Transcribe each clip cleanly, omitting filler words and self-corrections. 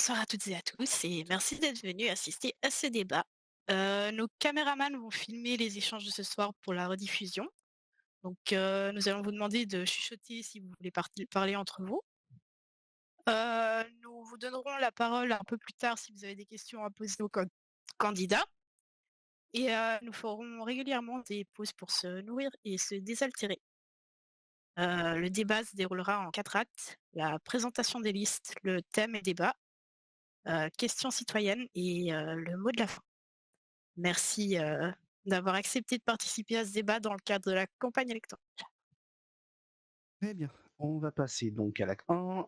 Bonsoir à toutes et à tous et merci d'être venus assister à ce débat. Nos caméramans vont filmer les échanges de ce soir pour la rediffusion. Donc, nous allons vous demander de chuchoter si vous voulez parler entre vous. Nous vous donnerons la parole un peu plus tard si vous avez des questions à poser aux candidats. Et nous ferons régulièrement des pauses pour se nourrir et se désaltérer. Le débat se déroulera en 4 actes. La présentation des listes, le thème et débat, questions citoyennes et le mot de la fin. Merci d'avoir accepté de participer à ce débat dans le cadre de la campagne électorale. Très bien. On va passer donc à l'acte 1,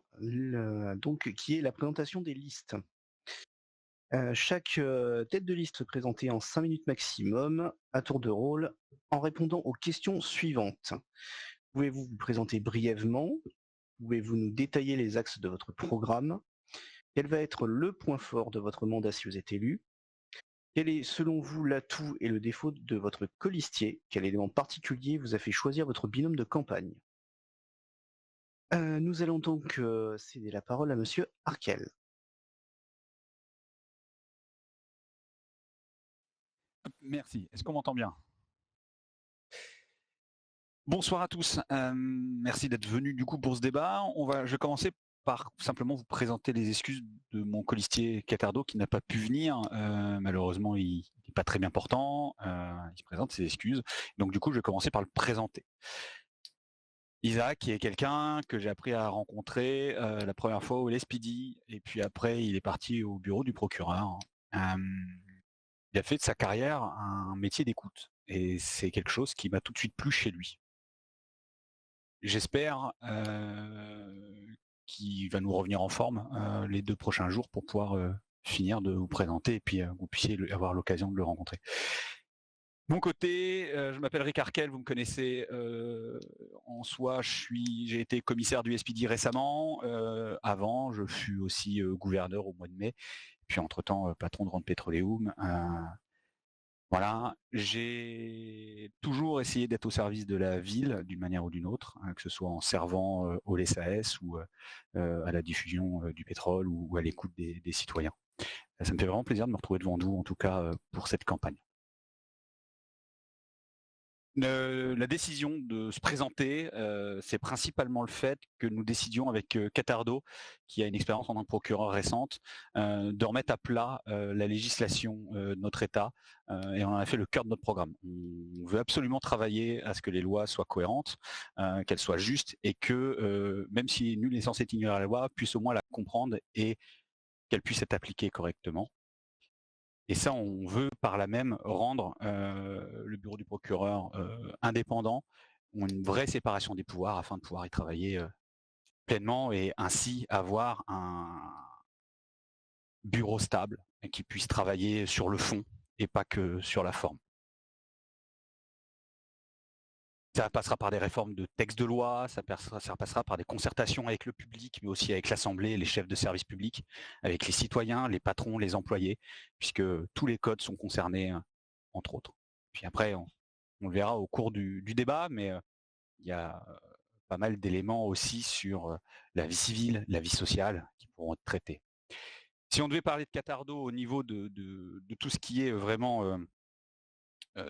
donc, qui est la présentation des listes. Chaque tête de liste présentée en 5 minutes maximum, à tour de rôle, en répondant aux questions suivantes. Pouvez-vous vous présenter brièvement? Pouvez-vous nous détailler les axes de votre programme? Quel va être le point fort de votre mandat si vous êtes élu? Quel est, selon vous, l'atout et le défaut de votre colistier? Quel élément particulier vous a fait choisir votre binôme de campagne? Nous allons donc céder la parole à Monsieur Harkel. Merci. Est-ce qu'on m'entend bien? Bonsoir à tous. Merci d'être venus du coup pour ce débat. Je vais commencer par simplement vous présenter les excuses de mon colistier Catardo qui n'a pas pu venir. Malheureusement, il n'est pas très bien portant. Il se présente ses excuses. Donc du coup, je vais commencer par le présenter. Isaac, qui est quelqu'un que j'ai appris à rencontrer la première fois au LSPD, et puis après, il est parti au bureau du procureur. Il a fait de sa carrière un métier d'écoute, et c'est quelque chose qui m'a tout de suite plu chez lui. J'espère qu'il va nous revenir en forme les 2 prochains jours pour pouvoir finir de vous présenter et puis vous puissiez avoir l'occasion de le rencontrer. Mon côté, je m'appelle Rick Harkel, vous me connaissez en soi, j'ai été commissaire du SPD récemment. Avant, je fus aussi gouverneur au mois de mai, puis entre-temps patron de Rand Petroleum. Voilà, j'ai toujours essayé d'être au service de la ville d'une manière ou d'une autre, que ce soit en servant au LSAS ou à la diffusion du pétrole ou à l'écoute des citoyens. Ça me fait vraiment plaisir de me retrouver devant vous, en tout cas pour cette campagne. La décision de se présenter, c'est principalement le fait que nous décidions avec Catardo, qui a une expérience en tant que procureur récente, de remettre à plat la législation de notre État, et on en a fait le cœur de notre programme. On veut absolument travailler à ce que les lois soient cohérentes, qu'elles soient justes, et que même si nul n'est censé ignorer la loi, puisse au moins la comprendre et qu'elle puisse être appliquée correctement. Et ça, on veut par là même rendre le bureau du procureur indépendant, une vraie séparation des pouvoirs afin de pouvoir y travailler pleinement et ainsi avoir un bureau stable et qui puisse travailler sur le fond et pas que sur la forme. Ça passera par des réformes de textes de loi, ça passera par des concertations avec le public, mais aussi avec l'Assemblée, les chefs de service public, avec les citoyens, les patrons, les employés, puisque tous les codes sont concernés, entre autres. Puis après, on le verra au cours du débat, mais il y a pas mal d'éléments aussi sur la vie civile, la vie sociale, qui pourront être traités. Si on devait parler de Catardo au niveau de tout ce qui est vraiment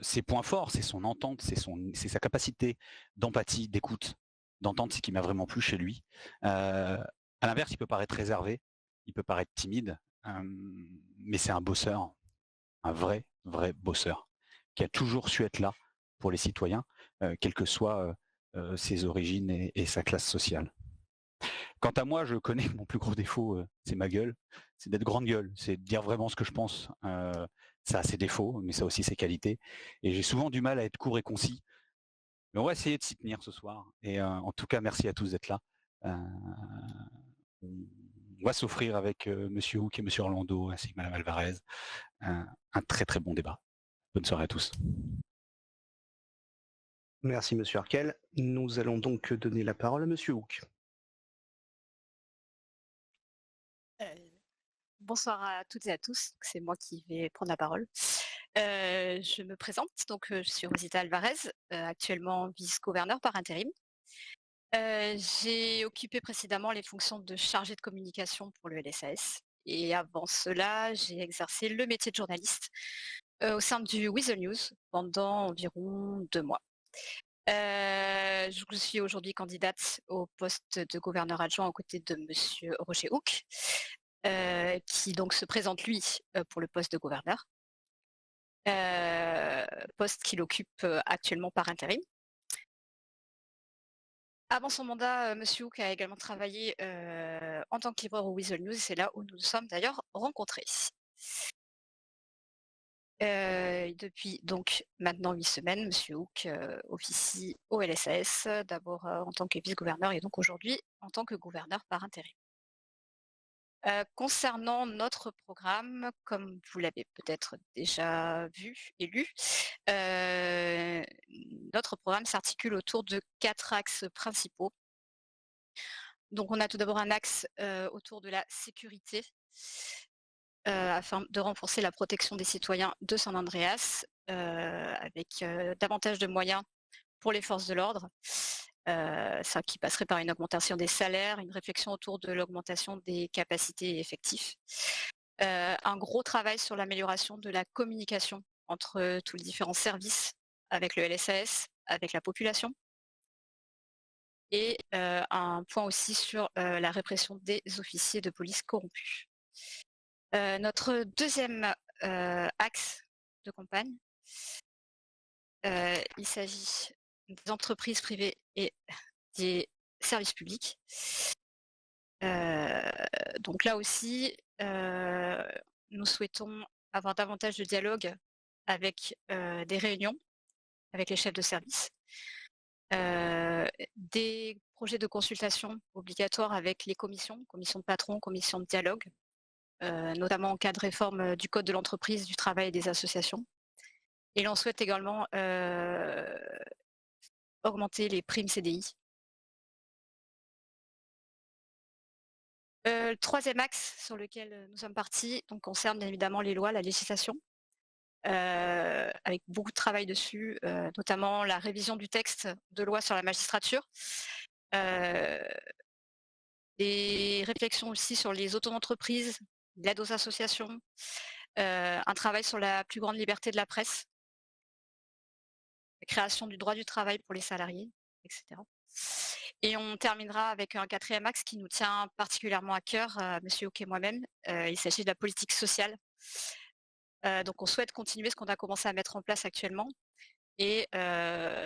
ses points forts, c'est son entente, c'est sa capacité d'empathie, d'écoute, d'entente, c'est ce qui m'a vraiment plu chez lui. À l'inverse, il peut paraître réservé, il peut paraître timide, mais c'est un bosseur, un vrai bosseur, qui a toujours su être là pour les citoyens, quelles que soient ses origines et sa classe sociale. Quant à moi, je connais que mon plus gros défaut, c'est ma gueule, c'est d'être grande gueule, c'est de dire vraiment ce que je pense. Ça a ses défauts, mais ça a aussi ses qualités. Et j'ai souvent du mal à être court et concis. Mais on va essayer de s'y tenir ce soir. Et en tout cas, merci à tous d'être là. On va s'offrir avec Monsieur Hook et Monsieur Orlando ainsi que Madame Alvarez un très très bon débat. Bonne soirée à tous. Merci Monsieur Harkel. Nous allons donc donner la parole à Monsieur Hook. Bonsoir à toutes et à tous, c'est moi qui vais prendre la parole. Je me présente, donc je suis Rosita Alvarez, actuellement vice-gouverneur par intérim. J'ai occupé précédemment les fonctions de chargée de communication pour le LSAS Et avant cela, j'ai exercé le métier de journaliste au sein du Weasel News pendant environ 2 mois. Je suis aujourd'hui candidate au poste de gouverneur adjoint aux côtés de monsieur Roger Houck, qui donc se présente lui, pour le poste de gouverneur. Poste qu'il occupe, actuellement par intérim. Avant son mandat, monsieur Houck a également travaillé, en tant que livreur au Weasel News et c'est là où nous nous sommes d'ailleurs rencontrés. Depuis donc maintenant 8 semaines, monsieur Houck, officie au LSAS, d'abord, en tant que vice-gouverneur et donc aujourd'hui en tant que gouverneur par intérim. Concernant notre programme, comme vous l'avez peut-être déjà vu et lu, notre programme s'articule autour de 4 axes principaux. Donc on a tout d'abord un axe, autour de la sécurité, afin de renforcer la protection des citoyens de San Andreas, avec, davantage de moyens pour les forces de l'ordre. Ça qui passerait par une augmentation des salaires, une réflexion autour de l'augmentation des capacités et effectifs. Un gros travail sur l'amélioration de la communication entre tous les différents services avec le LSAS, avec la population. Et un point aussi sur la répression des officiers de police corrompus. Notre deuxième axe de campagne, il s'agit des entreprises privées et des services publics. Donc là aussi, nous souhaitons avoir davantage de dialogue avec des réunions avec les chefs de service, des projets de consultation obligatoires avec les commissions de patrons, commissions de dialogue, notamment en cas de réforme du code de l'entreprise, du travail et des associations. Et l'on souhaite également augmenter les primes CDI. Le troisième axe sur lequel nous sommes partis donc, concerne bien évidemment les lois, la législation, avec beaucoup de travail dessus, notamment la révision du texte de loi sur la magistrature, des réflexions aussi sur les auto-entreprises, l'aide aux associations, un travail sur la plus grande liberté de la presse, la création du droit du travail pour les salariés, etc. Et on terminera avec un quatrième axe qui nous tient particulièrement à cœur, monsieur Houck et moi-même. Il s'agit de la politique sociale. Donc on souhaite continuer ce qu'on a commencé à mettre en place actuellement et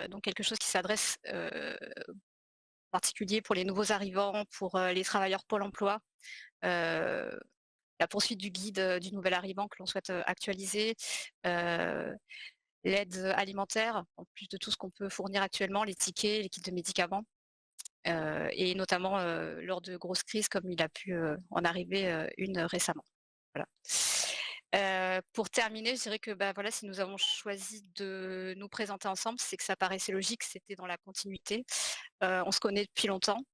donc quelque chose qui s'adresse en particulier pour les nouveaux arrivants, pour les travailleurs Pôle emploi, la poursuite du guide du nouvel arrivant que l'on souhaite actualiser, l'aide alimentaire, en plus de tout ce qu'on peut fournir actuellement, les tickets, les kits de médicaments, et notamment lors de grosses crises comme il a pu en arriver une récemment. Voilà. Pour terminer, je dirais que voilà, si nous avons choisi de nous présenter ensemble, c'est que ça paraissait logique, c'était dans la continuité. On se connaît depuis longtemps.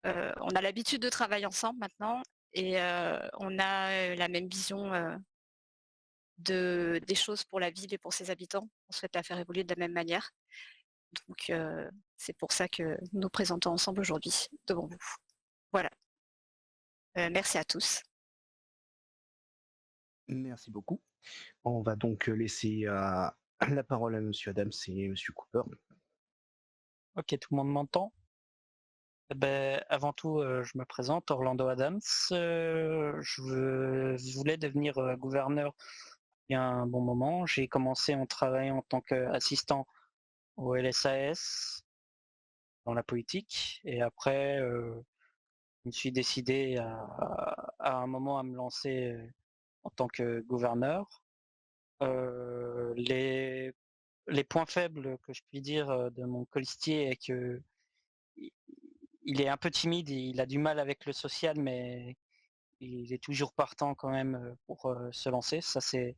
On a l'habitude de travailler ensemble maintenant et on a la même vision des choses pour la ville et pour ses habitants. On souhaite la faire évoluer de la même manière. Donc c'est pour ça que nous nous présentons ensemble aujourd'hui devant vous. Voilà. Merci à tous. Merci beaucoup. On va donc laisser la parole à monsieur Adams et monsieur Cooper. Ok, tout le monde m'entend? Avant tout, je me présente, Orlando Adams. Je voulais devenir gouverneur il y a un bon moment. J'ai commencé en travaillant en tant qu'assistant au LSAS dans la politique. Et après, je me suis décidé à un moment à me lancer en tant que gouverneur. Les points faibles que je puis dire de mon colistier est que il est un peu timide, il a du mal avec le social, mais il est toujours partant quand même pour se lancer. Ça, c'est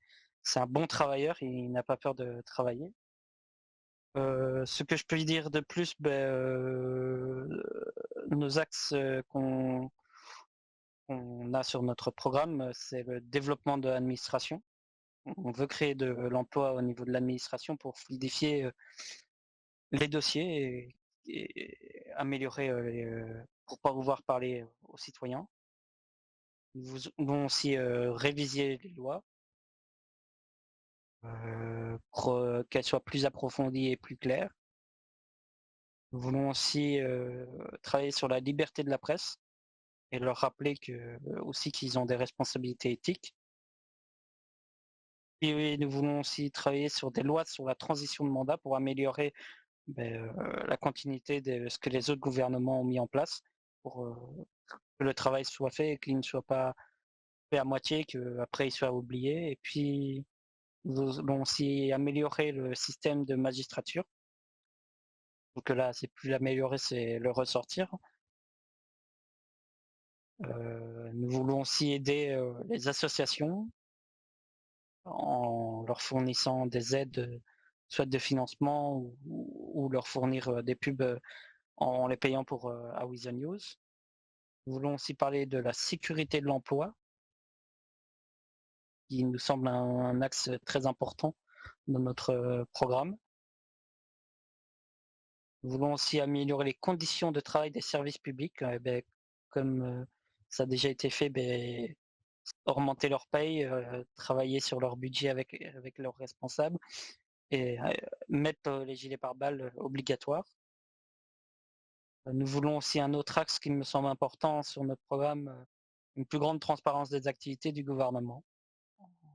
un bon travailleur, il n'a pas peur de travailler. Ce que je peux lui dire de plus, nos axes qu'on a sur notre programme, c'est le développement de l'administration. On veut créer de l'emploi au niveau de l'administration pour fluidifier les dossiers et améliorer pour pouvoir parler aux citoyens. Nous voulons aussi réviser les lois pour qu'elles soient plus approfondies et plus claires. Nous voulons aussi travailler sur la liberté de la presse et leur rappeler aussi qu'ils ont des responsabilités éthiques. Et oui, nous voulons aussi travailler sur des lois sur la transition de mandat pour améliorer la continuité de ce que les autres gouvernements ont mis en place pour que le travail soit fait et qu'il ne soit pas fait à moitié, qu'après il soit oublié. Et puis, nous voulons aussi améliorer le système de magistrature. Donc là, c'est plus l'améliorer, c'est le ressortir. Nous voulons aussi aider les associations en leur fournissant des aides, soit de financement ou leur fournir des pubs en les payant pour Awiza News. Nous voulons aussi parler de la sécurité de l'emploi, qui nous semble un axe très important dans notre programme. Nous voulons aussi améliorer les conditions de travail des services publics, comme ça a déjà été fait, augmenter leur paye, travailler sur leur budget avec leurs responsables et mettre les gilets pare-balles obligatoires. Nous voulons aussi un autre axe qui me semble important sur notre programme, une plus grande transparence des activités du gouvernement,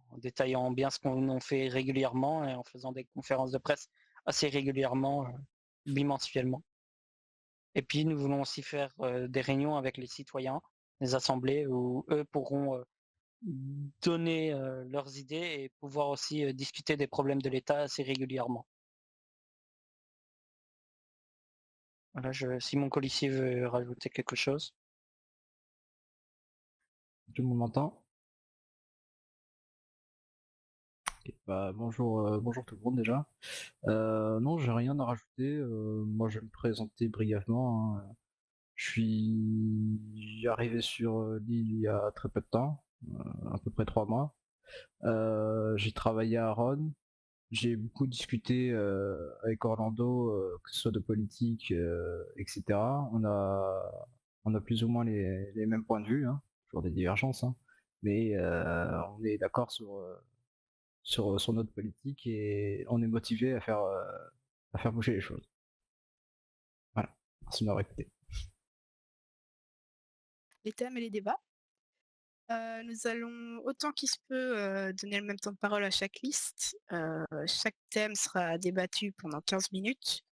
en détaillant bien ce qu'on fait régulièrement et en faisant des conférences de presse assez régulièrement, bimensuellement. Et puis nous voulons aussi faire des réunions avec les citoyens, des assemblées où eux pourront donner leurs idées et pouvoir aussi discuter des problèmes de l'État assez régulièrement. Voilà, si mon colissier veut rajouter quelque chose. Tout le monde m'entend? Ok, bonjour, bonjour tout le monde déjà. Non, j'ai rien à rajouter. Moi, je vais me présenter brièvement, hein. Je suis arrivé sur l'île il y a très peu de temps, à peu près 3 mois. J'ai travaillé à Ron. J'ai beaucoup discuté avec Orlando, que ce soit de politique, etc. On a plus ou moins les mêmes points de vue, hein. Toujours des divergences, hein. Mais on est d'accord sur notre politique et on est motivé à faire bouger les choses. Voilà. Merci de m'avoir écouté. Les thèmes et les débats. Nous allons, autant qu'il se peut, donner le même temps de parole à chaque liste. Chaque thème sera débattu pendant 15 minutes.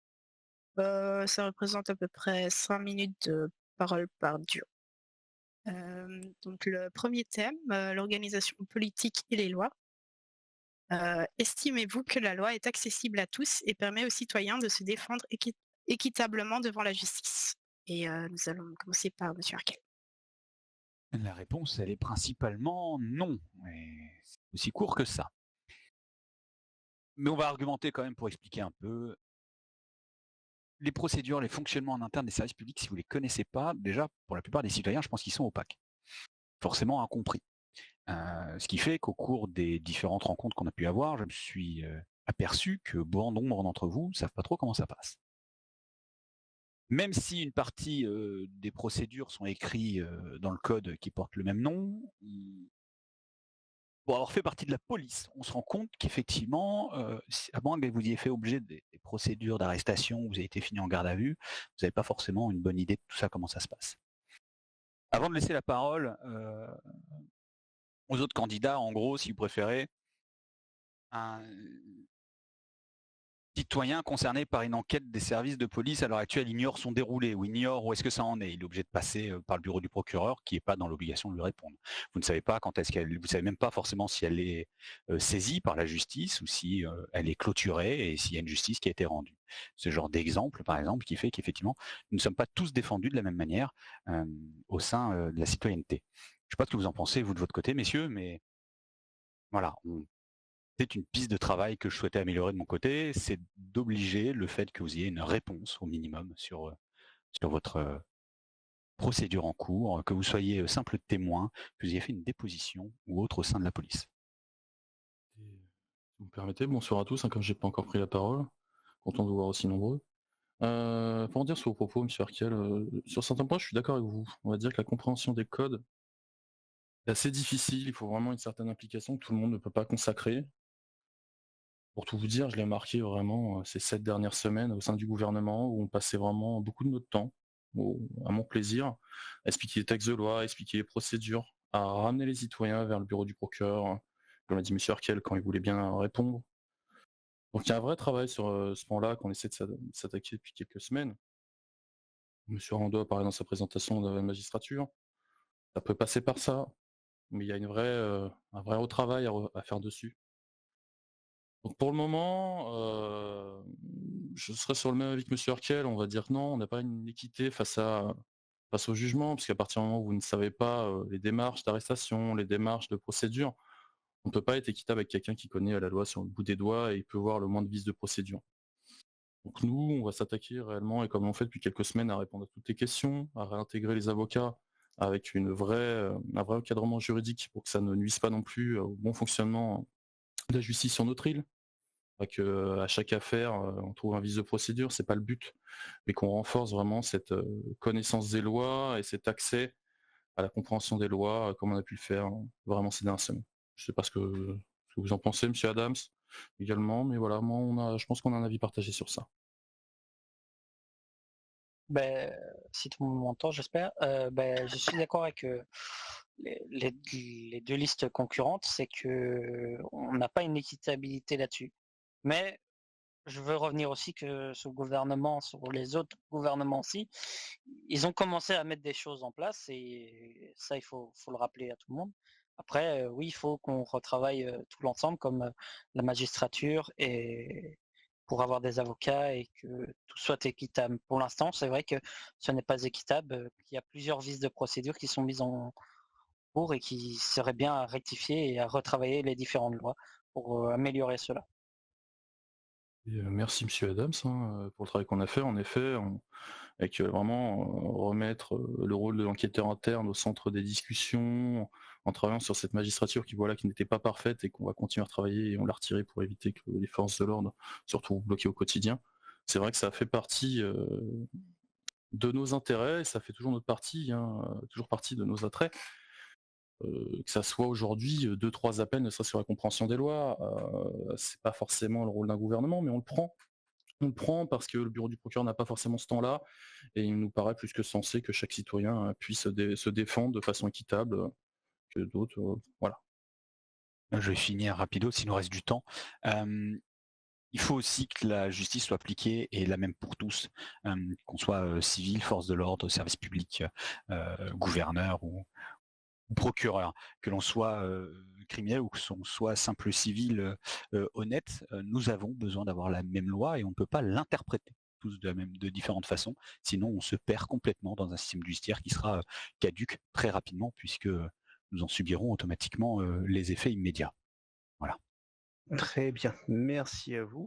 Ça représente à peu près 5 minutes de parole par duo. Donc le premier thème, l'organisation politique et les lois. Estimez-vous que la loi est accessible à tous et permet aux citoyens de se défendre équitablement devant la justice? Et nous allons commencer par M. Arkel. La réponse, elle est principalement non. C'est aussi court que ça. Mais on va argumenter quand même pour expliquer un peu. Les procédures, les fonctionnements en interne des services publics, si vous ne les connaissez pas, déjà, pour la plupart des citoyens, je pense qu'ils sont opaques. Forcément incompris. Ce qui fait qu'au cours des différentes rencontres qu'on a pu avoir, je me suis aperçu que bon nombre d'entre vous ne savent pas trop comment ça passe. Même si une partie des procédures sont écrites dans le code qui porte le même nom, pour avoir fait partie de la police, on se rend compte qu'effectivement, à moins que vous ayez fait objet des procédures d'arrestation, où vous avez été fini en garde à vue, vous n'avez pas forcément une bonne idée de tout ça, comment ça se passe. Avant de laisser la parole aux autres candidats, en gros, si vous préférez, un citoyen concerné par une enquête des services de police à l'heure actuelle ignore son déroulé ou ignore où est-ce que ça en est. Il est obligé de passer par le bureau du procureur qui n'est pas dans l'obligation de lui répondre. Vous ne savez pas quand est-ce qu'elle, vous savez même pas forcément si elle est saisie par la justice ou si elle est clôturée et s'il y a une justice qui a été rendue. Ce genre d'exemple, par exemple, qui fait qu'effectivement, nous ne sommes pas tous défendus de la même manière au sein de la citoyenneté. Je ne sais pas ce que vous en pensez, vous de votre côté, messieurs, mais voilà, c'est une piste de travail que je souhaitais améliorer de mon côté, c'est d'obliger le fait que vous ayez une réponse au minimum sur votre procédure en cours, que vous soyez simple témoin, que vous ayez fait une déposition ou autre au sein de la police. Si vous me permettez, bonsoir à tous, comme j'ai pas encore pris la parole, content de vous voir aussi nombreux. Pour en dire sur vos propos, M. Arkel, sur certains points je suis d'accord avec vous. On va dire que la compréhension des codes C'est assez difficile, il faut vraiment une certaine implication que tout le monde ne peut pas consacrer. Pour tout vous dire, je l'ai marqué vraiment ces 7 dernières semaines au sein du gouvernement où on passait vraiment beaucoup de notre temps, à mon plaisir, à expliquer les textes de loi, à expliquer les procédures, à ramener les citoyens vers le bureau du procureur, comme l'a dit M. Arkel quand il voulait bien répondre. Donc il y a un vrai travail sur ce point-là qu'on essaie de s'attaquer depuis quelques semaines. M. Rando a parlé dans sa présentation de la magistrature. Ça peut passer par ça, mais il y a un vrai retravail à faire dessus. Donc pour le moment, je serais sur le même avis que M. Arkel, on va dire non, on n'a pas une équité face au jugement, puisqu'à partir du moment où vous ne savez pas les démarches d'arrestation, les démarches de procédure, on ne peut pas être équitable avec quelqu'un qui connaît la loi sur le bout des doigts et peut voir le moins de vices de procédure. Donc nous, on va s'attaquer réellement, et comme on fait depuis quelques semaines, à répondre à toutes les questions, à réintégrer les avocats avec un vrai encadrement juridique pour que ça ne nuise pas non plus au bon fonctionnement de la justice sur notre île. Pas que à chaque affaire, on trouve un vice de procédure, c'est pas le but, mais qu'on renforce vraiment cette connaissance des lois et cet accès à la compréhension des lois, comme on a pu le faire vraiment ces dernières semaines. Je sais pas ce que vous en pensez, Monsieur Adams, également, mais voilà, moi, je pense qu'on a un avis partagé sur ça. Si tout le monde m'entend, j'espère. Je suis d'accord avec les deux listes concurrentes, c'est que on n'a pas une équitabilité là-dessus. Mais je veux revenir aussi que ce gouvernement, sur les autres gouvernements aussi, ils ont commencé à mettre des choses en place et ça, il faut le rappeler à tout le monde. Après, oui, il faut qu'on retravaille tout l'ensemble, comme la magistrature, et pour avoir des avocats et que tout soit équitable. Pour l'instant, c'est vrai que ce n'est pas équitable, qu'il y a plusieurs vices de procédure qui sont mis en cours et qui seraient bien à rectifier et à retravailler les différentes lois pour améliorer cela. Et, merci Monsieur Adams pour le travail qu'on a fait. En effet, avec vraiment remettre le rôle de l'enquêteur interne au centre des discussions, en travaillant sur cette magistrature qui n'était pas parfaite et qu'on va continuer à travailler, et on l'a retirée pour éviter que les forces de l'ordre se retrouvent bloquées au quotidien. C'est vrai que ça fait partie de nos intérêts, et ça fait toujours toujours partie de nos attraits. Que ça soit aujourd'hui 2-3 appels, ne serait-ce sur la compréhension des lois, c'est pas forcément le rôle d'un gouvernement, mais on le prend. On le prend parce que le bureau du procureur n'a pas forcément ce temps-là, et il nous paraît plus que sensé que chaque citoyen puisse se défendre de façon équitable, que d'autres. Voilà. Je vais finir rapido s'il nous reste du temps. Il faut aussi que la justice soit appliquée et la même pour tous, qu'on soit civil, force de l'ordre, service public, gouverneur ou procureur, que l'on soit criminel ou que l'on soit simple civil honnête, nous avons besoin d'avoir la même loi et on ne peut pas l'interpréter tous de différentes façons, sinon on se perd complètement dans un système judiciaire qui sera caduque très rapidement puisque nous en subirons automatiquement les effets immédiats. Voilà. Très bien, merci à vous.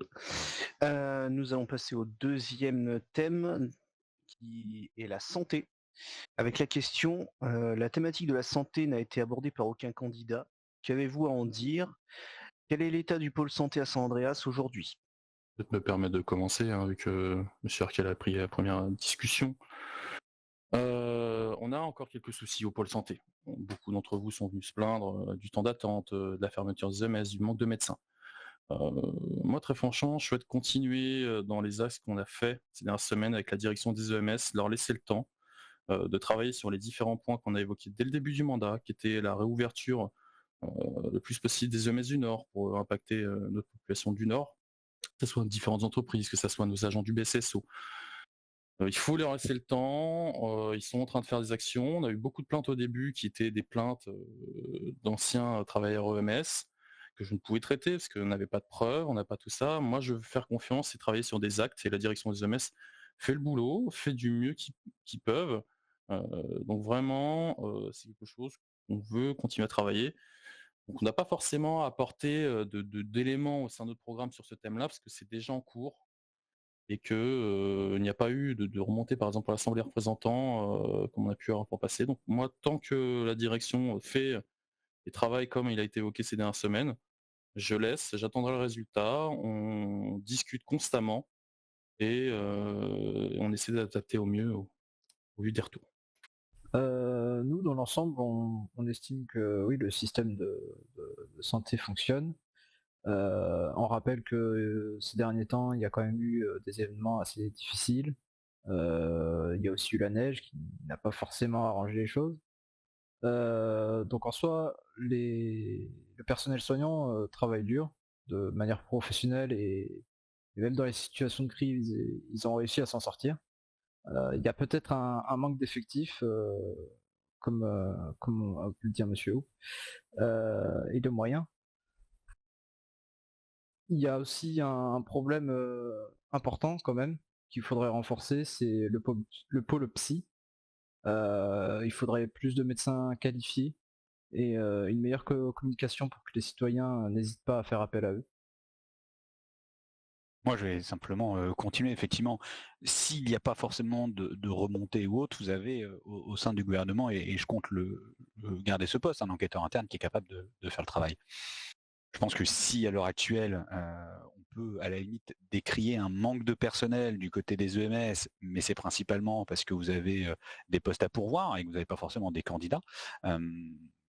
Nous allons passer au deuxième thème qui est la santé. Avec la question, la thématique de la santé n'a été abordée par aucun candidat. Qu'avez-vous à en dire? Quel est l'état du pôle santé à San Andreas aujourd'hui? Peut-être me permettre de commencer, vu que M. Arkel a pris la première discussion. On a encore quelques soucis au pôle santé. Beaucoup d'entre vous sont venus se plaindre du temps d'attente, de la fermeture des EMS, du manque de médecins. Moi, très franchement, je souhaite continuer dans les axes qu'on a fait ces dernières semaines avec la direction des EMS, leur laisser le temps de travailler sur les différents points qu'on a évoqués dès le début du mandat, qui était la réouverture le plus possible des EMS du Nord pour impacter notre population du Nord, que ce soit différentes entreprises, que ce soit nos agents du BSSO. Il faut leur laisser le temps, ils sont en train de faire des actions. On a eu beaucoup de plaintes au début qui étaient des plaintes d'anciens travailleurs EMS que je ne pouvais traiter parce qu'on n'avait pas de preuves, on n'a pas tout ça. Moi, je veux faire confiance et travailler sur des actes, et la direction des EMS fait le boulot, fait du mieux qu'ils peuvent. Donc vraiment, c'est quelque chose qu'on veut continuer à travailler. Donc on n'a pas forcément apporté d'éléments au sein de notre programme sur ce thème-là parce que c'est déjà en cours, et que il n'y a pas eu de remontée par exemple à l'Assemblée des représentants comme on a pu avoir pour passer. Donc moi, tant que la direction fait et travaille comme il a été évoqué ces dernières semaines, je laisse, j'attendrai le résultat, on discute constamment et on essaie d'adapter au mieux au vu des retours. Nous, dans l'ensemble, on estime que oui, le système de santé fonctionne. On rappelle que ces derniers temps, il y a quand même eu des événements assez difficiles. Il y a aussi eu la neige qui n'a pas forcément arrangé les choses. Donc en soi, le personnel soignant travaille dur, de manière professionnelle et même dans les situations de crise, ils ont réussi à s'en sortir. Il y a peut-être un manque d'effectifs, comme a pu le dire Monsieur O, et de moyens. Il y a aussi un problème important quand même qu'il faudrait renforcer, c'est le pôle psy. Il faudrait plus de médecins qualifiés et une meilleure communication pour que les citoyens n'hésitent pas à faire appel à eux. Moi, je vais simplement continuer. Effectivement, s'il n'y a pas forcément de remontée ou autre, vous avez au sein du gouvernement, et je compte le garder ce poste, un enquêteur interne qui est capable de faire le travail. Je pense que si à l'heure actuelle, on peut à la limite décrier un manque de personnel du côté des EMS, mais c'est principalement parce que vous avez des postes à pourvoir et que vous n'avez pas forcément des candidats.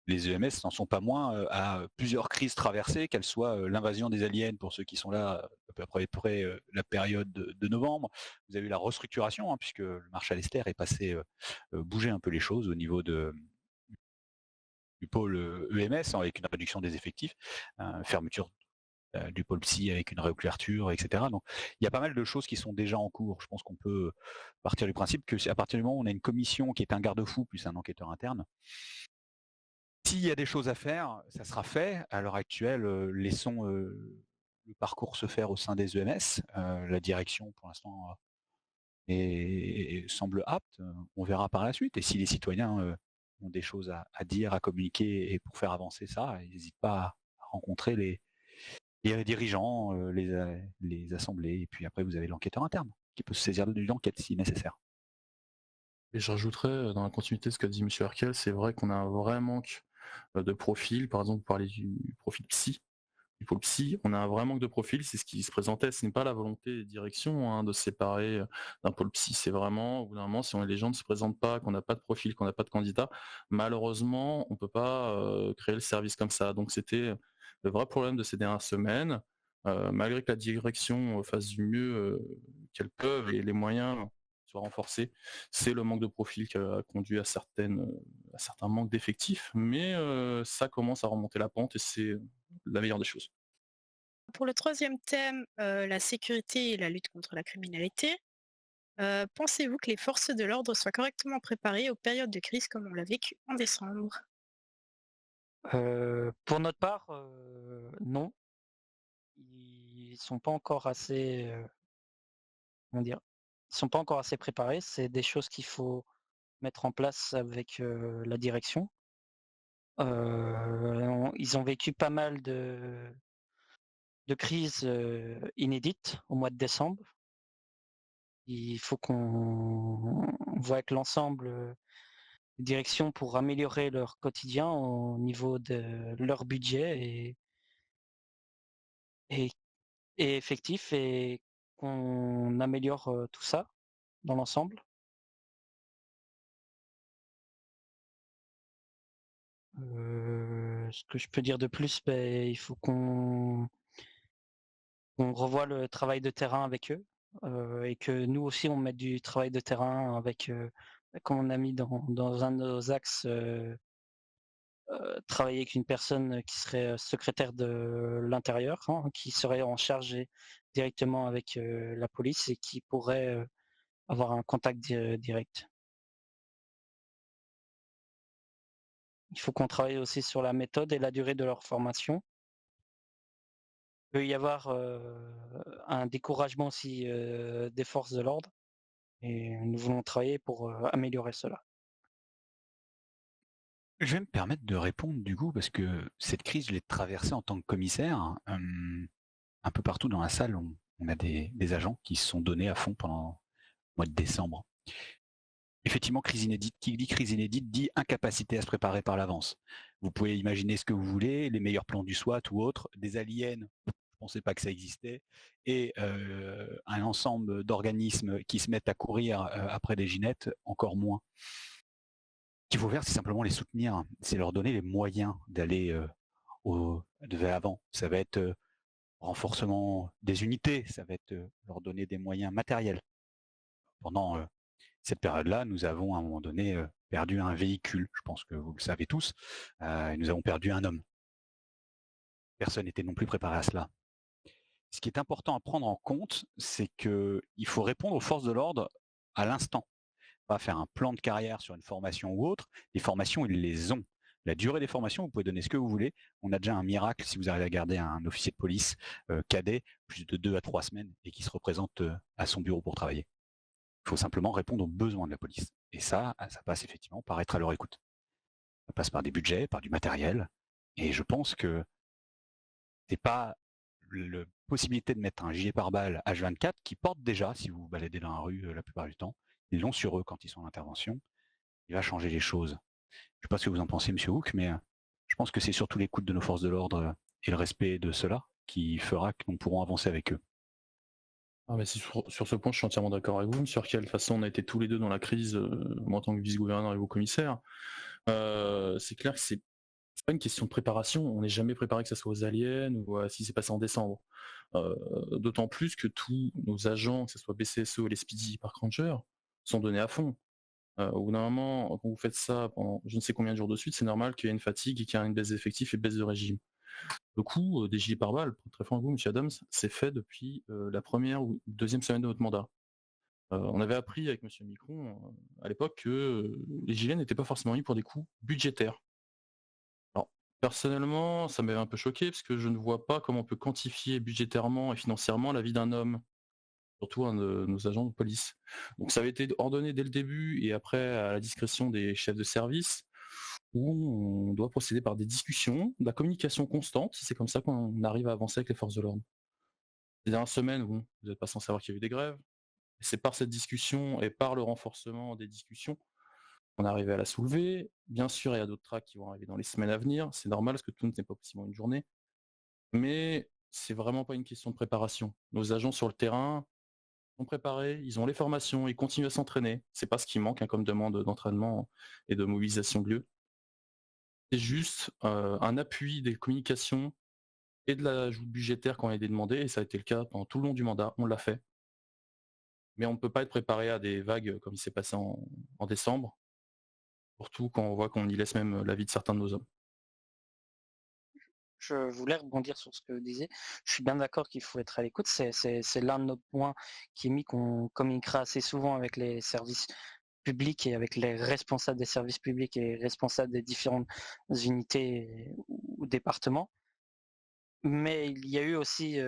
Les EMS n'en sont pas moins à plusieurs crises traversées, qu'elles soient l'invasion des aliens pour ceux qui sont là à peu près la période de novembre. Vous avez eu la restructuration, hein, puisque le Marshal Esther est passé bouger un peu les choses au niveau du pôle EMS avec une réduction des effectifs, fermeture du pôle psy avec une réouverture, etc. Donc il y a pas mal de choses qui sont déjà en cours. Je pense qu'on peut partir du principe que à partir du moment où on a une commission qui est un garde-fou plus un enquêteur interne, s'il y a des choses à faire, ça sera fait. À l'heure actuelle, laissons le parcours se faire au sein des EMS. La direction, pour l'instant, semble apte. On verra par la suite. Et si les citoyens ont des choses à dire, à communiquer, et pour faire avancer ça, ils n'hésitent pas à rencontrer les dirigeants, les assemblées, et puis après vous avez l'enquêteur interne qui peut se saisir de l'enquête si nécessaire. Et je rajouterais, dans la continuité de ce qu'a dit M. Herkel, c'est vrai qu'on a un vrai manque de profils. Par exemple, vous parlez du profil psy. Du pôle psy, on a un vrai manque de profils, c'est ce qui se présentait. Ce n'est pas la volonté des directions de se séparer d'un pôle psy. C'est vraiment, au bout d'un moment, si les gens ne se présentent pas, qu'on n'a pas de profil, qu'on n'a pas de candidat, malheureusement, on ne peut pas créer le service comme ça. Donc c'était le vrai problème de ces dernières semaines. Malgré que la direction fasse du mieux qu'elle peut et les moyens soient renforcés, c'est le manque de profil qui a conduit à certains manques d'effectifs, mais ça commence à remonter la pente et c'est la meilleure des choses. Pour le troisième thème, la sécurité et la lutte contre la criminalité, pensez-vous que les forces de l'ordre soient correctement préparées aux périodes de crise comme on l'a vécu en décembre? Pour notre part, non. Ils sont pas encore assez, comment dire? Ils sont pas encore assez préparés. C'est des choses qu'il faut mettre en place avec la direction. Ils ont vécu pas mal de crises inédites au mois de décembre. Il faut qu'on voit avec l'ensemble des directions pour améliorer leur quotidien au niveau de leur budget et, et effectif, et qu'on améliore tout ça dans l'ensemble. Ce que je peux dire de plus, il faut qu'on revoie le travail de terrain avec eux, et que nous aussi on mette du travail de terrain avec, comme on a mis dans un de nos axes, travailler avec une personne qui serait secrétaire de l'intérieur, hein, qui serait en charge directement avec la police et qui pourrait avoir un contact direct. Il faut qu'on travaille aussi sur la méthode et la durée de leur formation. Il peut y avoir un découragement aussi des forces de l'ordre, et nous voulons travailler pour améliorer cela. Je vais me permettre de répondre du coup, parce que cette crise, je l'ai traversée en tant que commissaire. Un peu partout dans la salle, on a des agents qui se sont donnés à fond pendant le mois de décembre. Effectivement, crise inédite. Qui dit crise inédite dit incapacité à se préparer par l'avance. Vous pouvez imaginer ce que vous voulez, les meilleurs plans du SWAT ou autres, des aliens, je ne pensais pas que ça existait, et un ensemble d'organismes qui se mettent à courir après des ginettes, encore moins. qu'il faut faire, c'est simplement les soutenir, c'est leur donner les moyens d'aller de l'avant. Ça va être renforcement des unités, ça va être leur donner des moyens matériels. Pendant cette période-là, nous avons à un moment donné perdu un véhicule, je pense que vous le savez tous, et nous avons perdu un homme. Personne n'était non plus préparé à cela. Ce qui est important à prendre en compte, c'est qu'il faut répondre aux forces de l'ordre à l'instant. Pas faire un plan de carrière sur une formation ou autre. Les formations, ils les ont. La durée des formations, vous pouvez donner ce que vous voulez. On a déjà un miracle si vous arrivez à garder un officier de police cadet plus de 2 à 3 semaines et qui se représente à son bureau pour travailler. Il faut simplement répondre aux besoins de la police. Et ça passe effectivement par être à leur écoute. Ça passe par des budgets, par du matériel. Et je pense que c'est pas la possibilité de mettre un gilet pare-balles H24 qui porte déjà, si vous vous baladez dans la rue la plupart du temps, ils l'ont sur eux quand ils sont en intervention, il va changer les choses. Je ne sais pas ce que vous en pensez, Monsieur Hook, mais je pense que c'est surtout l'écoute de nos forces de l'ordre et le respect de cela qui fera que nous pourrons avancer avec eux. Ah, mais sur ce point, je suis entièrement d'accord avec vous, sur quelle façon on a été tous les deux dans la crise, moi en tant que vice-gouverneur et vous commissaire. C'est clair que c'est pas une question de préparation, on n'est jamais préparé que ce soit aux aliens ou à ce qui s'est passé en décembre. D'autant plus que tous nos agents, que ce soit BCSO et les Speedy Park Rangers, sont donnés à fond. Au bout d'un moment, quand vous faites ça pendant je ne sais combien de jours de suite, c'est normal qu'il y ait une fatigue et qu'il y ait une baisse d'effectifs et baisse de régime. Le coup des gilets pare-balles, pour être très franc avec vous, M. Adams, c'est fait depuis la première ou deuxième semaine de votre mandat. On avait appris avec M. Micron à l'époque que les gilets n'étaient pas forcément mis pour des coûts budgétaires. Alors, personnellement, ça m'avait un peu choqué parce que je ne vois pas comment on peut quantifier budgétairement et financièrement la vie d'un homme, surtout un de nos agents de police. Donc ça avait été ordonné dès le début et après à la discrétion des chefs de service, où on doit procéder par des discussions, de la communication constante, c'est comme ça qu'on arrive à avancer avec les forces de l'ordre. Les dernières semaines, bon, vous n'êtes pas sans savoir qu'il y a eu des grèves, et c'est par cette discussion et par le renforcement des discussions qu'on est arrivé à la soulever. Bien sûr, il y a d'autres tracts qui vont arriver dans les semaines à venir, c'est normal parce que tout n'est pas possible en une journée, mais c'est vraiment pas une question de préparation. Nos agents sur le terrain sont préparés, ils ont les formations, ils continuent à s'entraîner. C'est pas ce qui manque comme demande d'entraînement et de mobilisation de lieu. C'est juste un appui des communications et de l'ajout budgétaire quand il a été demandé, et ça a été le cas pendant tout le long du mandat, on l'a fait. Mais on ne peut pas être préparé à des vagues comme il s'est passé en décembre, surtout quand on voit qu'on y laisse même la vie de certains de nos hommes. Je voulais rebondir sur ce que vous disiez. Je suis bien d'accord qu'il faut être à l'écoute. C'est l'un de nos points qui est mis qu'on communiquera assez souvent avec les services publics et avec les responsables des services publics et les responsables des différentes unités ou départements. Mais il y a eu aussi,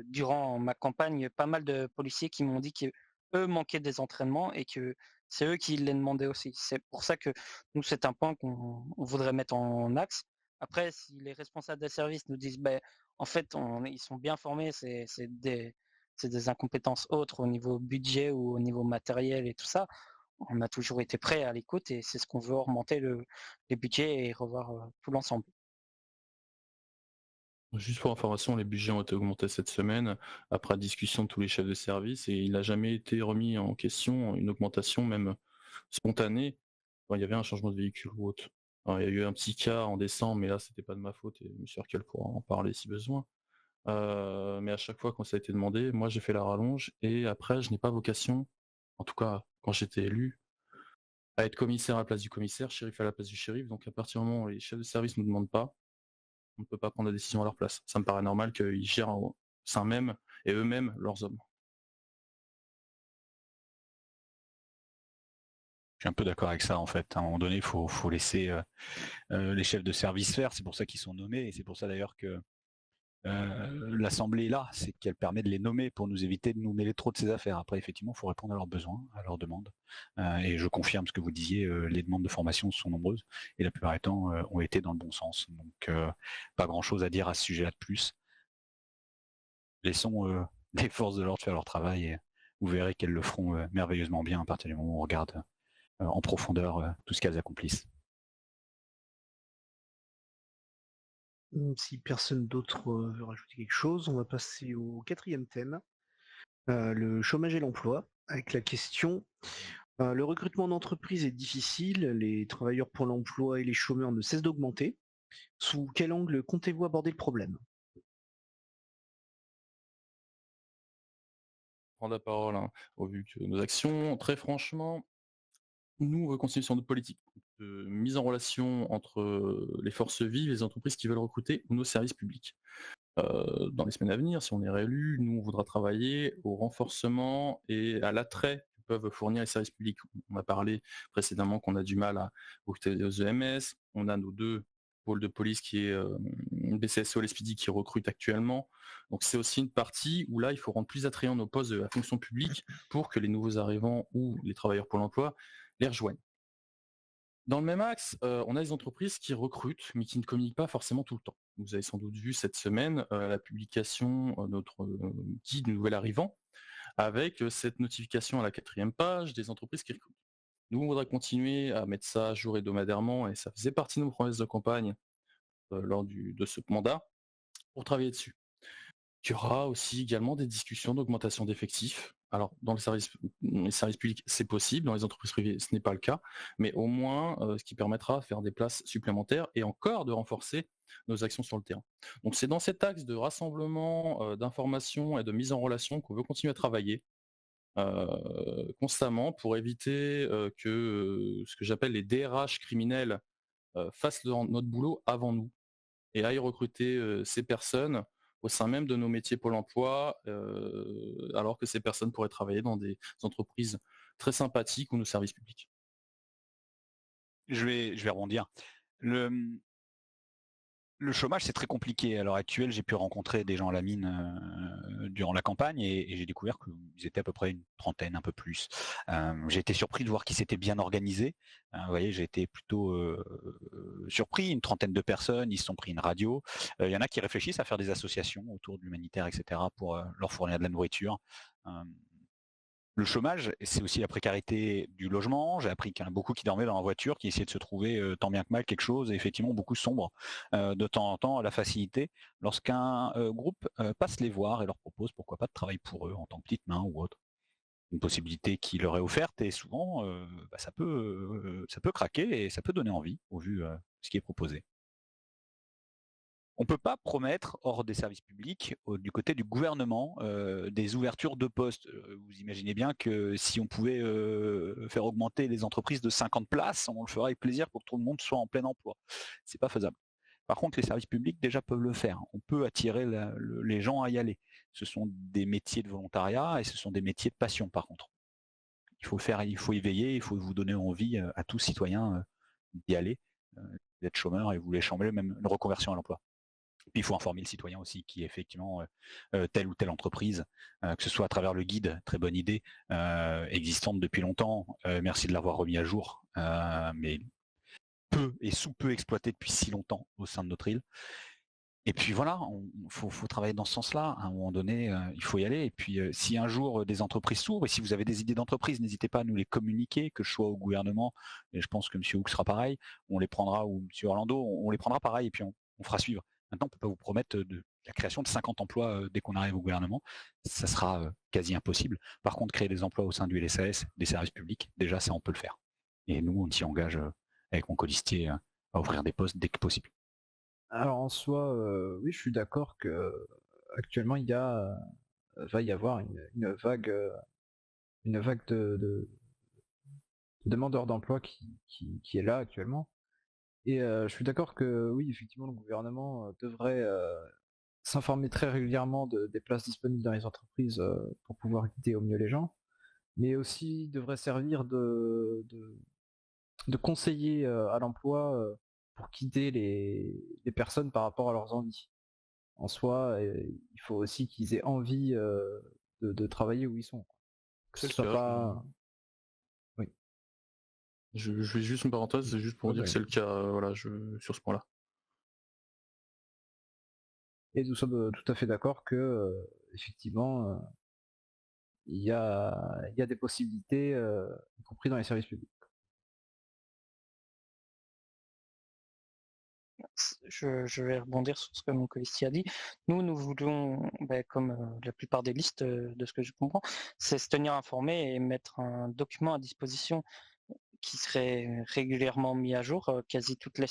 durant ma campagne, pas mal de policiers qui m'ont dit qu'eux manquaient des entraînements et que c'est eux qui les demandaient aussi. C'est pour ça que nous, c'est un point qu'on voudrait mettre en axe. Après, si les responsables des services nous disent, ben, en fait, ils sont bien formés, c'est des incompétences autres au niveau budget ou au niveau matériel et tout ça, on a toujours été prêt à l'écoute et c'est ce qu'on veut, augmenter les budgets et revoir tout l'ensemble. Juste pour information, les budgets ont été augmentés cette semaine après discussion de tous les chefs de service, et il n'a jamais été remis en question une augmentation même spontanée quand il y avait un changement de véhicule ou autre. Alors, il y a eu un petit cas en décembre, mais là c'était pas de ma faute et M. Hercule pourra en parler si besoin. Mais à chaque fois quand ça a été demandé, moi j'ai fait la rallonge, et après je n'ai pas vocation, en tout cas quand j'étais élu, à être commissaire à la place du commissaire, shérif à la place du shérif. Donc à partir du moment où les chefs de service ne nous demandent pas, on ne peut pas prendre la décision à leur place. Ça me paraît normal qu'ils gèrent au sein même et eux-mêmes leurs hommes. Je suis un peu d'accord avec ça en fait. À un moment donné, il faut laisser les chefs de service faire. C'est pour ça qu'ils sont nommés et c'est pour ça d'ailleurs que l'Assemblée est là, c'est qu'elle permet de les nommer pour nous éviter de nous mêler trop de ces affaires. Après, effectivement, il faut répondre à leurs besoins, à leurs demandes. Et je confirme ce que vous disiez, les demandes de formation sont nombreuses et la plupart du temps ont été dans le bon sens. Donc, pas grand-chose à dire à ce sujet-là de plus. Laissons les forces de l'ordre faire leur travail et vous verrez qu'elles le feront merveilleusement bien à partir du moment où on regarde en profondeur tout ce qu'elles accomplissent. Si personne d'autre veut rajouter quelque chose, on va passer au 4e thème, le chômage et l'emploi, avec la question Le recrutement d'entreprise est difficile, les travailleurs pour l'emploi et les chômeurs ne cessent d'augmenter. Sous quel angle comptez-vous aborder le problème? Prendre la parole, hein, au vu de nos actions. Très franchement, nous, on veut continuer sur notre politique de mise en relation entre les forces vives, les entreprises qui veulent recruter ou nos services publics. Dans les semaines à venir, si on est réélu, nous, on voudra travailler au renforcement et à l'attrait que peuvent fournir les services publics. On a parlé précédemment qu'on a du mal à recruter aux EMS, on a nos 2 pôles de police qui est BCSO et l'SPD qui recrutent actuellement. Donc c'est aussi une partie où là, il faut rendre plus attrayant nos postes de la fonction publique pour que les nouveaux arrivants ou les travailleurs pour l'emploi les rejoignent. Dans le même axe, on a des entreprises qui recrutent, mais qui ne communiquent pas forcément tout le temps. Vous avez sans doute vu cette semaine la publication de notre guide nouvel arrivant, avec cette notification à la 4e page des entreprises qui recrutent. Nous, on voudrait continuer à mettre ça à jour hebdomadairement, et ça faisait partie de nos promesses de campagne lors de ce mandat, pour travailler dessus. Il y aura aussi également des discussions d'augmentation d'effectifs. Alors, dans les services publics, c'est possible, dans les entreprises privées, ce n'est pas le cas, mais au moins, ce qui permettra de faire des places supplémentaires et encore de renforcer nos actions sur le terrain. Donc c'est dans cet axe de rassemblement, d'information et de mise en relation qu'on veut continuer à travailler constamment pour éviter que ce que j'appelle les DRH criminels fassent notre boulot avant nous et aillent recruter ces personnes au sein même de nos métiers Pôle emploi, alors que ces personnes pourraient travailler dans des entreprises très sympathiques ou nos services publics. Je vais rebondir. Le chômage, c'est très compliqué. À l'heure actuelle, j'ai pu rencontrer des gens à la mine durant la campagne et j'ai découvert qu'ils étaient à peu près une trentaine, un peu plus. J'ai été surpris de voir qu'ils s'étaient bien organisés. Vous voyez, j'ai été plutôt surpris. Une trentaine de personnes, ils se sont pris une radio. Il y en a qui réfléchissent à faire des associations autour de l'humanitaire, etc., pour leur fournir de la nourriture. Le chômage, c'est aussi la précarité du logement. J'ai appris qu'il y en a beaucoup qui dormaient dans la voiture, qui essayaient de se trouver tant bien que mal quelque chose, et effectivement beaucoup sombre. De temps en temps, la facilité, lorsqu'un groupe passe les voir et leur propose pourquoi pas de travail pour eux en tant que petite main ou autre. Une possibilité qui leur est offerte et souvent ça peut craquer et ça peut donner envie au vu de ce qui est proposé. On ne peut pas promettre, hors des services publics, du côté du gouvernement, des ouvertures de postes. Vous imaginez bien que si on pouvait faire augmenter les entreprises de 50 places, on le ferait avec plaisir pour que tout le monde soit en plein emploi. C'est pas faisable. Par contre, les services publics déjà peuvent le faire. On peut attirer les gens à y aller. Ce sont des métiers de volontariat et ce sont des métiers de passion, par contre. Il faut y veiller, il faut vous donner envie à tous citoyens d'y aller. Vous êtes chômeur et vous voulez chambrer même une reconversion à l'emploi. Puis il faut informer le citoyen aussi qui est effectivement telle ou telle entreprise, que ce soit à travers le guide, très bonne idée, existante depuis longtemps, merci de l'avoir remis à jour, mais peu et sous-peu exploité depuis si longtemps au sein de notre île. Et puis voilà, faut travailler dans ce sens-là. À un moment donné, il faut y aller. Et puis si un jour des entreprises s'ouvrent, et si vous avez des idées d'entreprise, n'hésitez pas à nous les communiquer, que je sois au gouvernement, et je pense que M. Hook sera pareil, on les prendra, ou M. Orlando, on les prendra pareil, et puis on fera suivre. Maintenant, on ne peut pas vous promettre la création de 50 emplois dès qu'on arrive au gouvernement. Ça sera quasi impossible. Par contre, créer des emplois au sein du LSAS, des services publics, déjà ça, on peut le faire. Et nous, on s'y engage avec mon colistier à ouvrir des postes dès que possible. Alors en soi, oui, je suis d'accord que actuellement va y avoir une vague de demandeurs d'emploi qui est là actuellement. Et je suis d'accord que oui, effectivement, le gouvernement devrait s'informer très régulièrement des places disponibles dans les entreprises pour pouvoir guider au mieux les gens, mais aussi devrait servir de conseiller à l'emploi pour guider les personnes par rapport à leurs envies. En soi, il faut aussi qu'ils aient envie de travailler où ils sont. Que ce C'est soit le cas, pas... Oui. je fais juste une parenthèse, c'est juste pour Ouais, dire bah, que c'est le cas voilà, sur ce point-là. Et nous sommes tout à fait d'accord que, effectivement, il y a des possibilités, y compris dans les services publics. je vais rebondir sur ce que mon colistier a dit. Nous voulons, comme la plupart des listes, de ce que je comprends, c'est se tenir informé et mettre un document à disposition qui serait régulièrement mis à jour, quasi toutes les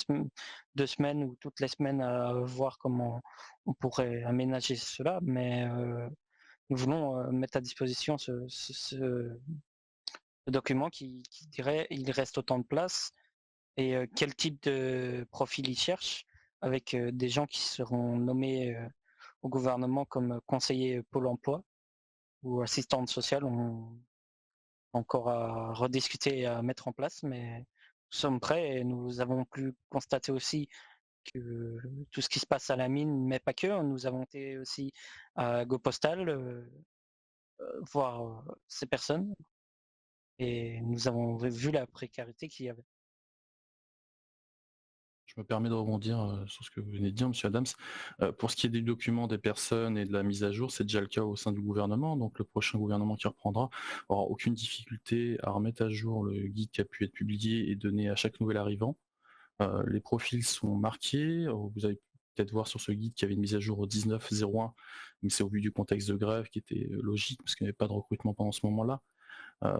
2 semaines ou toutes les semaines, à voir comment on pourrait aménager cela. Mais nous voulons mettre à disposition ce document qui dirait il reste autant de place et quel type de profil il cherche, avec des gens qui seront nommés au gouvernement comme conseillers Pôle emploi ou assistantes sociales. On encore à rediscuter et à mettre en place, mais nous sommes prêts et nous avons pu constater aussi que tout ce qui se passe à la mine, mais pas que, nous avons été aussi à GoPostal voir ces personnes et nous avons vu la précarité qu'il y avait. Je me permets de rebondir sur ce que vous venez de dire, M. Adams. Pour ce qui est des documents des personnes et de la mise à jour, c'est déjà le cas au sein du gouvernement. Donc le prochain gouvernement qui reprendra aura aucune difficulté à remettre à jour le guide qui a pu être publié et donné à chaque nouvel arrivant. Les profils sont marqués. Vous avez peut-être voir sur ce guide qu'il y avait une mise à jour au 19-01, mais c'est au vu du contexte de grève qui était logique parce qu'il n'y avait pas de recrutement pendant ce moment-là.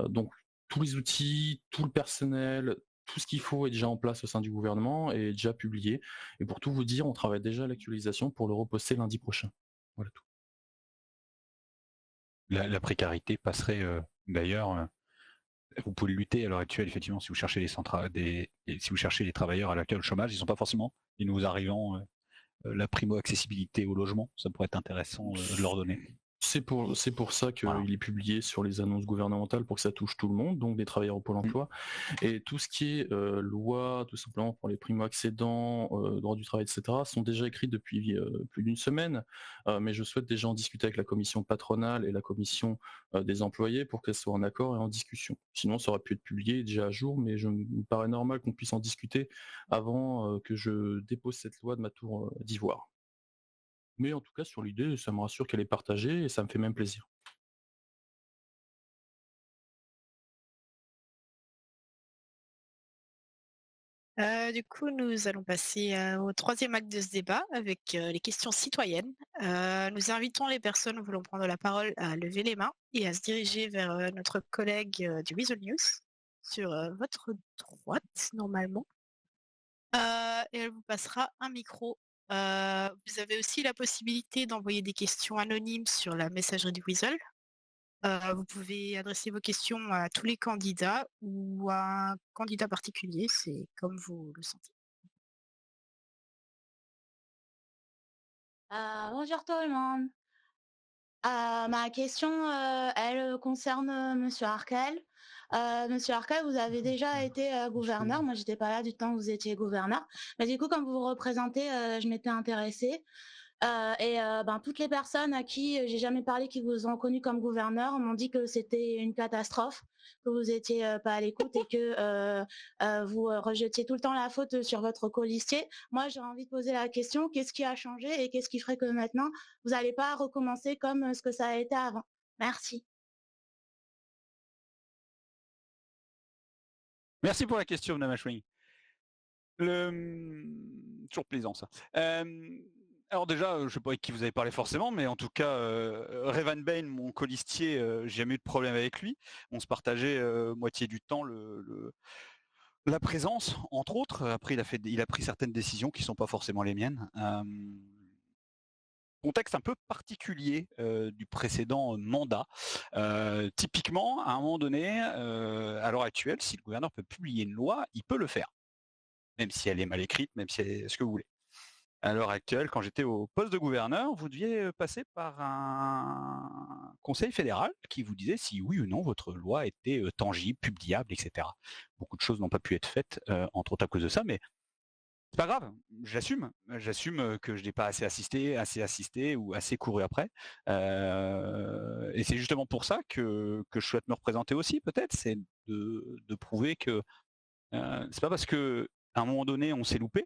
Donc tous les outils, tout le personnel, tout ce qu'il faut est déjà en place au sein du gouvernement et déjà publié. Et pour tout vous dire, on travaille déjà à l'actualisation pour le reposter lundi prochain. Voilà tout. La précarité passerait d'ailleurs. Vous pouvez lutter à l'heure actuelle, effectivement, si vous cherchez si vous cherchez les travailleurs à l'actuel chômage, ils ne sont pas forcément les nouveaux arrivants. La primo-accessibilité au logement, ça pourrait être intéressant de leur donner. C'est pour ça qu'il est publié sur les annonces gouvernementales pour que ça touche tout le monde, donc des travailleurs au Pôle emploi. Et tout ce qui est loi, tout simplement pour les primo-accédants, droit du travail, etc., sont déjà écrits depuis plus d'une semaine. Mais je souhaite déjà en discuter avec la commission patronale et la commission des employés pour qu'elles soient en accord et en discussion. Sinon, ça aurait pu être publié déjà à jour, mais il me paraît normal qu'on puisse en discuter avant que je dépose cette loi de ma tour d'ivoire. Mais en tout cas, sur l'idée, ça me rassure qu'elle est partagée et ça me fait même plaisir. Du coup, nous allons passer au 3e acte de ce débat avec les questions citoyennes. Nous invitons les personnes voulant prendre la parole à lever les mains et à se diriger vers notre collègue du Weasel News sur votre droite, normalement. Et elle vous passera un micro. Vous avez aussi la possibilité d'envoyer des questions anonymes sur la messagerie du Weasel. Vous pouvez adresser vos questions à tous les candidats ou à un candidat particulier, c'est comme vous le sentez. Bonjour tout le monde. Ma question, elle concerne Monsieur Harkel. Monsieur Harkel, vous avez déjà été gouverneur. Moi, j'étais pas là du temps où vous étiez gouverneur. Mais du coup, quand vous vous représentez, je m'étais intéressée. Toutes les personnes à qui j'ai jamais parlé, qui vous ont connu comme gouverneur, m'ont dit que c'était une catastrophe, que vous étiez pas à l'écoute et que vous rejetiez tout le temps la faute sur votre colistier. Moi, j'ai envie de poser la question, qu'est-ce qui a changé et qu'est-ce qui ferait que maintenant, vous n'allez pas recommencer comme ce que ça a été avant? Merci. Merci pour la question, Mme Ashwing. Toujours plaisant, ça. Alors déjà, je ne sais pas avec qui vous avez parlé forcément, mais en tout cas, Revan Bain, mon colistier, j'ai jamais eu de problème avec lui. On se partageait moitié du temps la présence, entre autres. Après, il a pris certaines décisions qui ne sont pas forcément les miennes. Contexte un peu particulier du précédent mandat. Typiquement, à un moment donné, à l'heure actuelle, si le gouverneur peut publier une loi, il peut le faire. Même si elle est mal écrite, même si elle est ce que vous voulez. À l'heure actuelle, quand j'étais au poste de gouverneur, vous deviez passer par un conseil fédéral qui vous disait si oui ou non votre loi était tangible, publiable, etc. Beaucoup de choses n'ont pas pu être faites, entre autres à cause de ça, mais c'est pas grave, j'assume. J'assume que je n'ai pas assez assisté ou assez couru après. Et c'est justement pour ça que je souhaite me représenter aussi, peut-être, c'est de prouver que c'est pas parce que à un moment donné on s'est loupé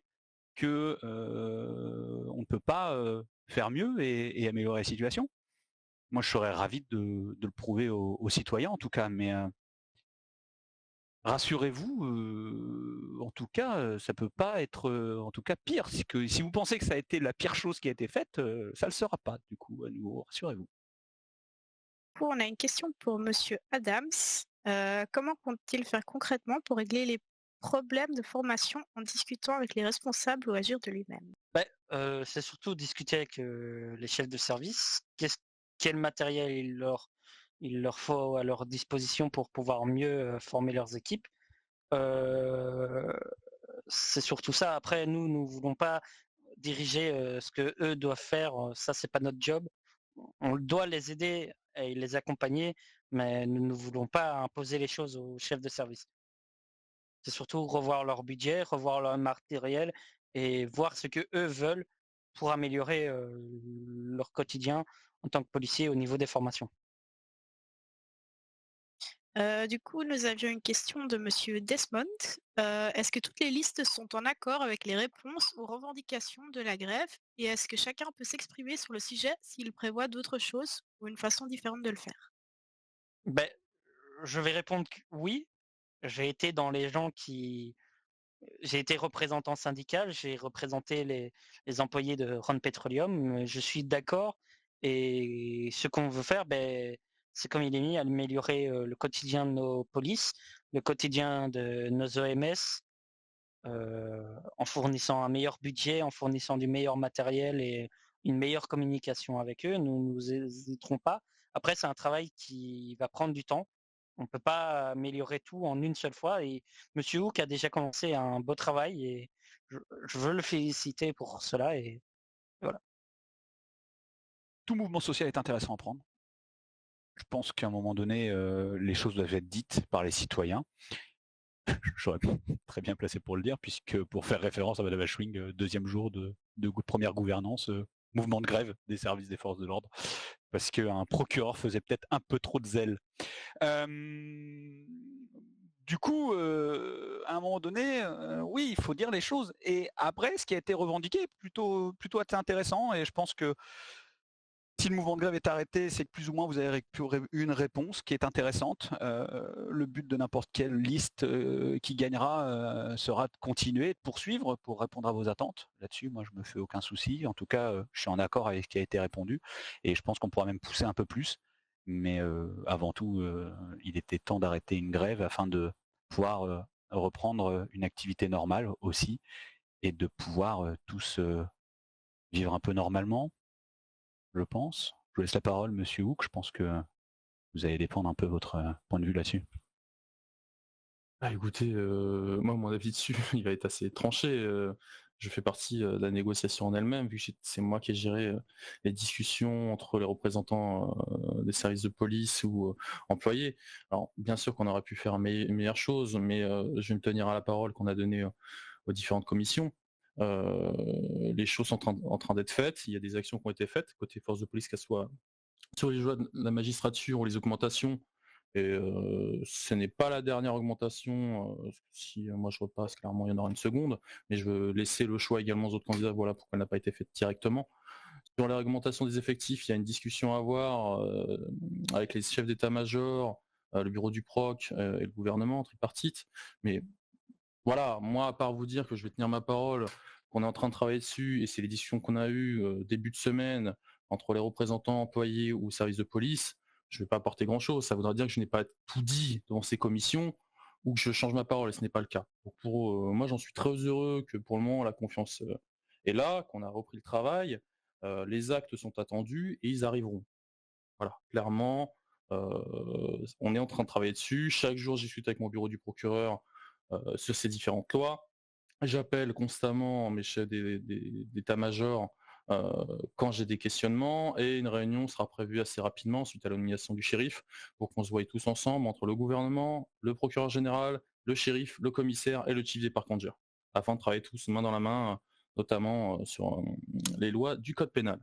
que on ne peut pas faire mieux et améliorer la situation. Moi, je serais ravi de le prouver aux citoyens, en tout cas, mais rassurez-vous, en tout cas, ça peut pas être, en tout cas pire. Si vous pensez que ça a été la pire chose qui a été faite, ça le sera pas. Du coup, à nouveau, rassurez-vous. Du coup, on a une question pour Monsieur Adams. Comment compte-t-il faire concrètement pour régler les problèmes de formation en discutant avec les responsables ou agir de lui-même? C'est surtout discuter avec les chefs de service, quel matériel il leur faut à leur disposition pour pouvoir mieux former leurs équipes. C'est surtout ça. Après, nous ne voulons pas diriger ce que eux doivent faire. Ça, c'est pas notre job. On doit les aider et les accompagner, mais nous ne voulons pas imposer les choses aux chefs de service. C'est surtout revoir leur budget, revoir leur matériel et voir ce que eux veulent pour améliorer leur quotidien en tant que policier au niveau des formations. Du coup, nous avions une question de Monsieur Desmond. Est-ce que toutes les listes sont en accord avec les réponses aux revendications de la grève? Et est-ce que chacun peut s'exprimer sur le sujet s'il prévoit d'autres choses ou une façon différente de le faire? Ben, je vais répondre que oui. J'ai été dans les gens qui... J'ai été représentant syndical, j'ai représenté les employés de Ron Petroleum. Je suis d'accord. Et ce qu'on veut faire, c'est comme il est mis, améliorer le quotidien de nos polices, le quotidien de nos OMS, en fournissant un meilleur budget, en fournissant du meilleur matériel et une meilleure communication avec eux. Nous nous hésiterons pas. Après, c'est un travail qui va prendre du temps. On ne peut pas améliorer tout en une seule fois. Et Monsieur Hook a déjà commencé un beau travail et je veux le féliciter pour cela. Et voilà. Tout mouvement social est intéressant à prendre. Je pense qu'à un moment donné, les choses doivent être dites par les citoyens. J'aurais très bien placé pour le dire, puisque pour faire référence à Madame Ashwing, deuxième jour de première gouvernance, mouvement de grève des services des forces de l'ordre, parce qu'un procureur faisait peut-être un peu trop de zèle. Du coup, à un moment donné, oui, il faut dire les choses. Et après, ce qui a été revendiqué est plutôt assez intéressant, et je pense que si le mouvement de grève est arrêté, c'est que plus ou moins vous avez une réponse qui est intéressante. Le but de n'importe quelle liste qui gagnera sera de continuer, de poursuivre pour répondre à vos attentes. Là-dessus, moi, je me fais aucun souci. En tout cas, je suis en accord avec ce qui a été répondu. Et je pense qu'on pourra même pousser un peu plus. Mais avant tout, il était temps d'arrêter une grève afin de pouvoir reprendre une activité normale aussi et de pouvoir tous vivre un peu normalement, je pense. Je vous laisse la parole, Monsieur Hook. Je pense que vous allez défendre un peu votre point de vue là-dessus. Ah, écoutez, moi, mon avis dessus, il va être assez tranché. Je fais partie de la négociation en elle-même, vu que c'est moi qui ai géré les discussions entre les représentants des services de police ou employés. Alors, bien sûr qu'on aurait pu faire meilleure chose, mais je vais me tenir à la parole qu'on a donnée aux différentes commissions. Les choses sont en train d'être faites. Il y a des actions qui ont été faites côté force de police, qu'elles soient sur les joies de la magistrature ou les augmentations. Et ce n'est pas la dernière augmentation. Si moi je repasse, clairement il y en aura une seconde, mais je veux laisser le choix également aux autres candidats. Voilà pourquoi elle n'a pas été faite directement. Sur la augmentation des effectifs, il y a une discussion à avoir avec les chefs d'état-major, le bureau du PROC et le gouvernement tripartite. Mais voilà, moi à part vous dire que je vais tenir ma parole, qu'on est en train de travailler dessus, et c'est les discussions qu'on a eues début de semaine entre les représentants employés ou services de police, je ne vais pas apporter grand-chose. Ça voudra dire que je n'ai pas tout dit devant ces commissions ou que je change ma parole, et ce n'est pas le cas. Donc moi, j'en suis très heureux que pour le moment, la confiance est là, qu'on a repris le travail, les actes sont attendus et ils arriveront. Voilà, clairement, on est en train de travailler dessus. Chaque jour, je discute avec mon bureau du procureur sur ces différentes lois. J'appelle constamment mes chefs d'état-major quand j'ai des questionnements, et une réunion sera prévue assez rapidement suite à la nomination du shérif pour qu'on se voie tous ensemble entre le gouvernement, le procureur général, le shérif, le commissaire et le chief des parcs rangers, afin de travailler tous main dans la main, notamment sur les lois du code pénal.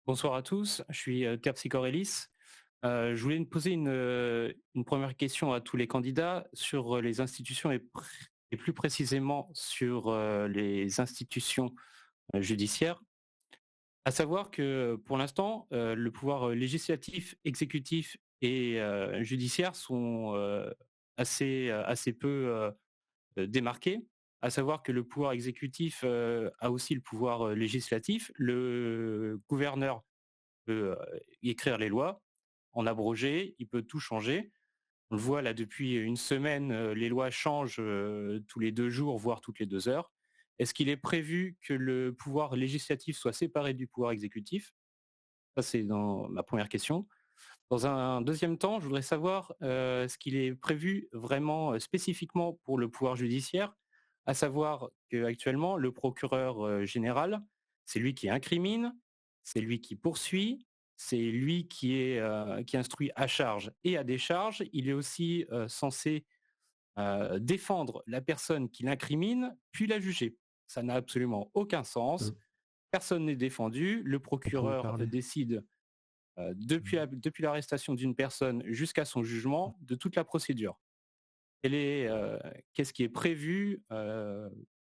Bonsoir à tous, je suis Terpsichorelis. Je voulais poser une première question à tous les candidats sur les institutions et plus précisément sur les institutions judiciaires. À savoir que pour l'instant, le pouvoir législatif, exécutif et judiciaire sont assez peu démarqués. À savoir que le pouvoir exécutif a aussi le pouvoir législatif. Le gouverneur peut écrire les lois, en abroger, il peut tout changer. On le voit là depuis une semaine, les lois changent tous les 2 jours, voire toutes les 2 heures. Est-ce qu'il est prévu que le pouvoir législatif soit séparé du pouvoir exécutif? Ça, c'est dans ma première question. Dans un deuxième temps, je voudrais savoir ce qu'il est prévu vraiment spécifiquement pour le pouvoir judiciaire, à savoir qu'actuellement, le procureur général, c'est lui qui incrimine, c'est lui qui poursuit, c'est lui qui instruit à charge et à décharge. Il est aussi censé défendre la personne qui l'incrimine, puis la juger. Ça n'a absolument aucun sens. Personne n'est défendu. Le procureur décide depuis l'arrestation d'une personne jusqu'à son jugement de toute la procédure. Qu'est-ce qui est prévu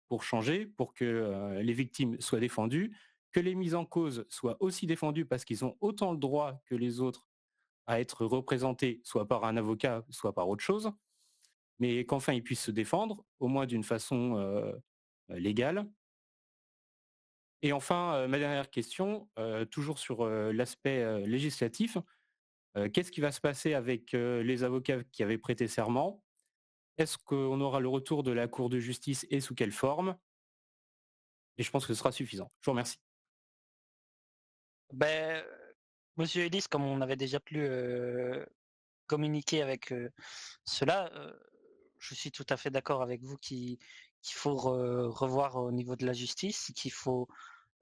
pour changer, pour que les victimes soient défendues, que les mises en cause soient aussi défendues parce qu'ils ont autant le droit que les autres à être représentés, soit par un avocat, soit par autre chose, mais qu'enfin ils puissent se défendre, au moins d'une façon légale. Et enfin, ma dernière question, toujours sur l'aspect législatif, qu'est-ce qui va se passer avec les avocats qui avaient prêté serment? Est-ce qu'on aura le retour de la Cour de justice et sous quelle forme? Et je pense que ce sera suffisant. Je vous remercie. Ben, Monsieur Ellis, comme on avait déjà pu communiquer avec cela, je suis tout à fait d'accord avec vous qu'il faut revoir au niveau de la justice, qu'il faut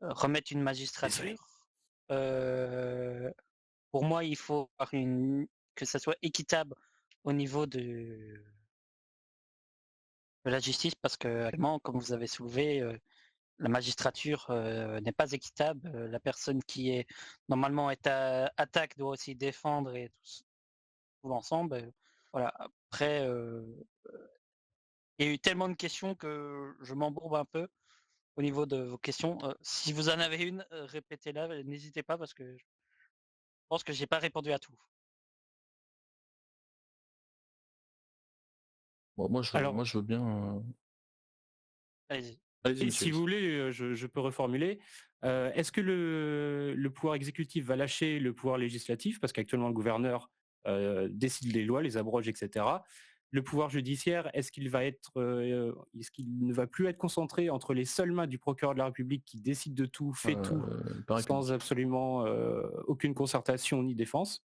remettre une magistrature. Pour moi, il faut que ça soit équitable au niveau de la justice, parce que actuellement, comme vous avez soulevé, la magistrature n'est pas équitable. La personne qui est normalement attaque doit aussi défendre et tout l'ensemble. Voilà. Après, il y a eu tellement de questions que je m'embourbe un peu au niveau de vos questions. Si vous en avez une, répétez-la, n'hésitez pas parce que je pense que j'ai pas répondu à tout. Bon, moi, je veux bien. Allez-y. Allez-y, Et monsieur si Ellis. vous voulez, je peux reformuler. Est-ce que le pouvoir exécutif va lâcher le pouvoir législatif? Parce qu'actuellement, le gouverneur décide les lois, les abroge, etc. Le pouvoir judiciaire, est-ce qu'il ne va plus être concentré entre les seules mains du procureur de la République qui décide de tout, fait tout, sans absolument aucune concertation ni défense?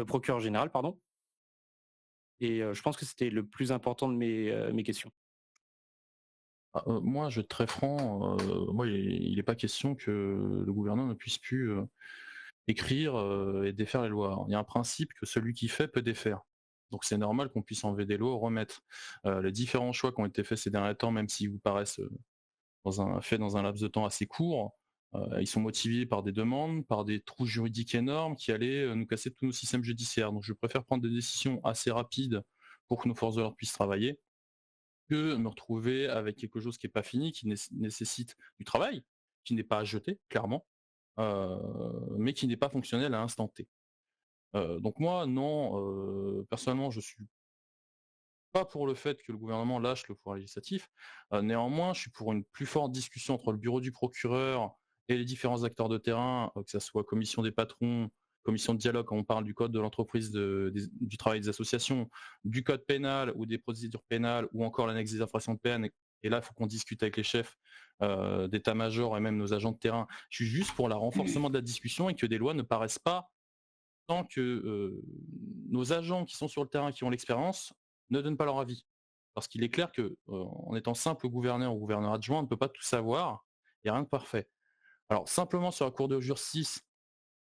Procureur général, pardon. Et je pense que c'était le plus important de mes questions. Moi, je vais être très franc, moi, il n'est pas question que le gouvernement ne puisse plus écrire et défaire les lois. Il y a un principe que celui qui fait peut défaire. Donc c'est normal qu'on puisse enlever des lois ou remettre. Les différents choix qui ont été faits ces derniers temps, même s'ils vous paraissent faits dans un laps de temps assez court, ils sont motivés par des demandes, par des trous juridiques énormes qui allaient nous casser tous nos systèmes judiciaires. Donc je préfère prendre des décisions assez rapides pour que nos forces de l'ordre puissent travailler, que me retrouver avec quelque chose qui n'est pas fini, qui nécessite du travail, qui n'est pas à jeter, clairement, mais qui n'est pas fonctionnel à l'instant T. Donc moi, non, personnellement, je suis pas pour le fait que le gouvernement lâche le pouvoir législatif. Néanmoins, je suis pour une plus forte discussion entre le bureau du procureur et les différents acteurs de terrain, que ce soit commission des patrons, commission de dialogue quand on parle du code de l'entreprise, du travail des associations, du code pénal ou des procédures pénales, ou encore l'annexe des infractions de peine. Et là, il faut qu'on discute avec les chefs d'état-major et même nos agents de terrain. Je suis juste pour le renforcement de la discussion et que des lois ne paraissent pas tant que nos agents qui sont sur le terrain, qui ont l'expérience, ne donnent pas leur avis. Parce qu'il est clair que en étant simple gouverneur ou gouverneur adjoint, on ne peut pas tout savoir, il n'y a rien de parfait. Alors simplement sur la Cour de justice,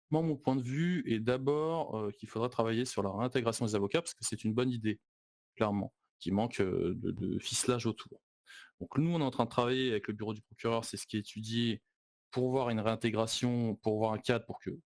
moi mon point de vue est d'abord qu'il faudra travailler sur la réintégration des avocats, parce que c'est une bonne idée, clairement, qui manque de ficelage autour. Donc nous on est en train de travailler avec le bureau du procureur, c'est ce qui est étudié, pour voir une réintégration, pour voir un cadre pour qu'il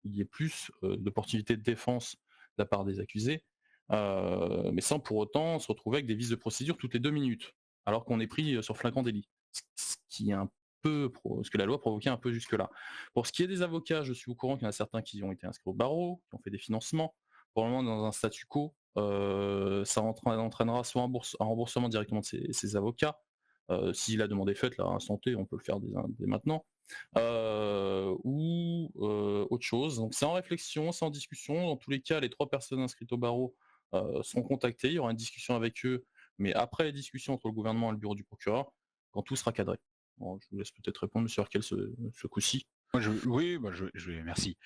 y ait plus d'opportunités de défense de la part des accusés, mais sans pour autant se retrouver avec des vices de procédure toutes les 2 minutes, alors qu'on est pris sur flagrant délit. Ce qui est un ce que la loi provoquait un peu jusque-là. Pour ce qui est des avocats, je suis au courant qu'il y en a certains qui ont été inscrits au barreau, qui ont fait des financements. Pour le moment, dans un statu quo, ça entraînera soit un remboursement directement de ses avocats. Si la demande est faite, là, à santé, on peut le faire dès maintenant. Ou autre chose. Donc c'est en réflexion, c'est en discussion. Dans tous les cas, les 3 personnes inscrites au barreau seront contactées. Il y aura une discussion avec eux, mais après les discussions entre le gouvernement et le bureau du procureur, quand tout sera cadré. Bon, je vous laisse peut-être répondre, monsieur Arkel, ce coup-ci. Merci.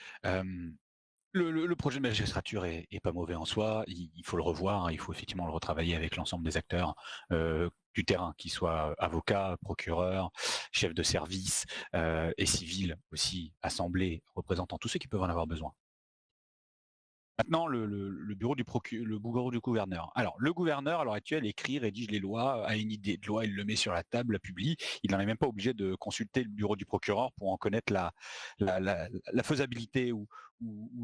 Le projet de magistrature est pas mauvais en soi, il faut le revoir, il faut effectivement le retravailler avec l'ensemble des acteurs du terrain, qu'ils soient avocats, procureurs, chefs de service et civils aussi, assemblées, représentant tous ceux qui peuvent en avoir besoin. Maintenant, le bureau du gouverneur. Alors, le gouverneur, à l'heure actuelle, écrit, rédige les lois, a une idée de loi, il le met sur la table, la publie. Il n'en est même pas obligé de consulter le bureau du procureur pour en connaître la faisabilité ou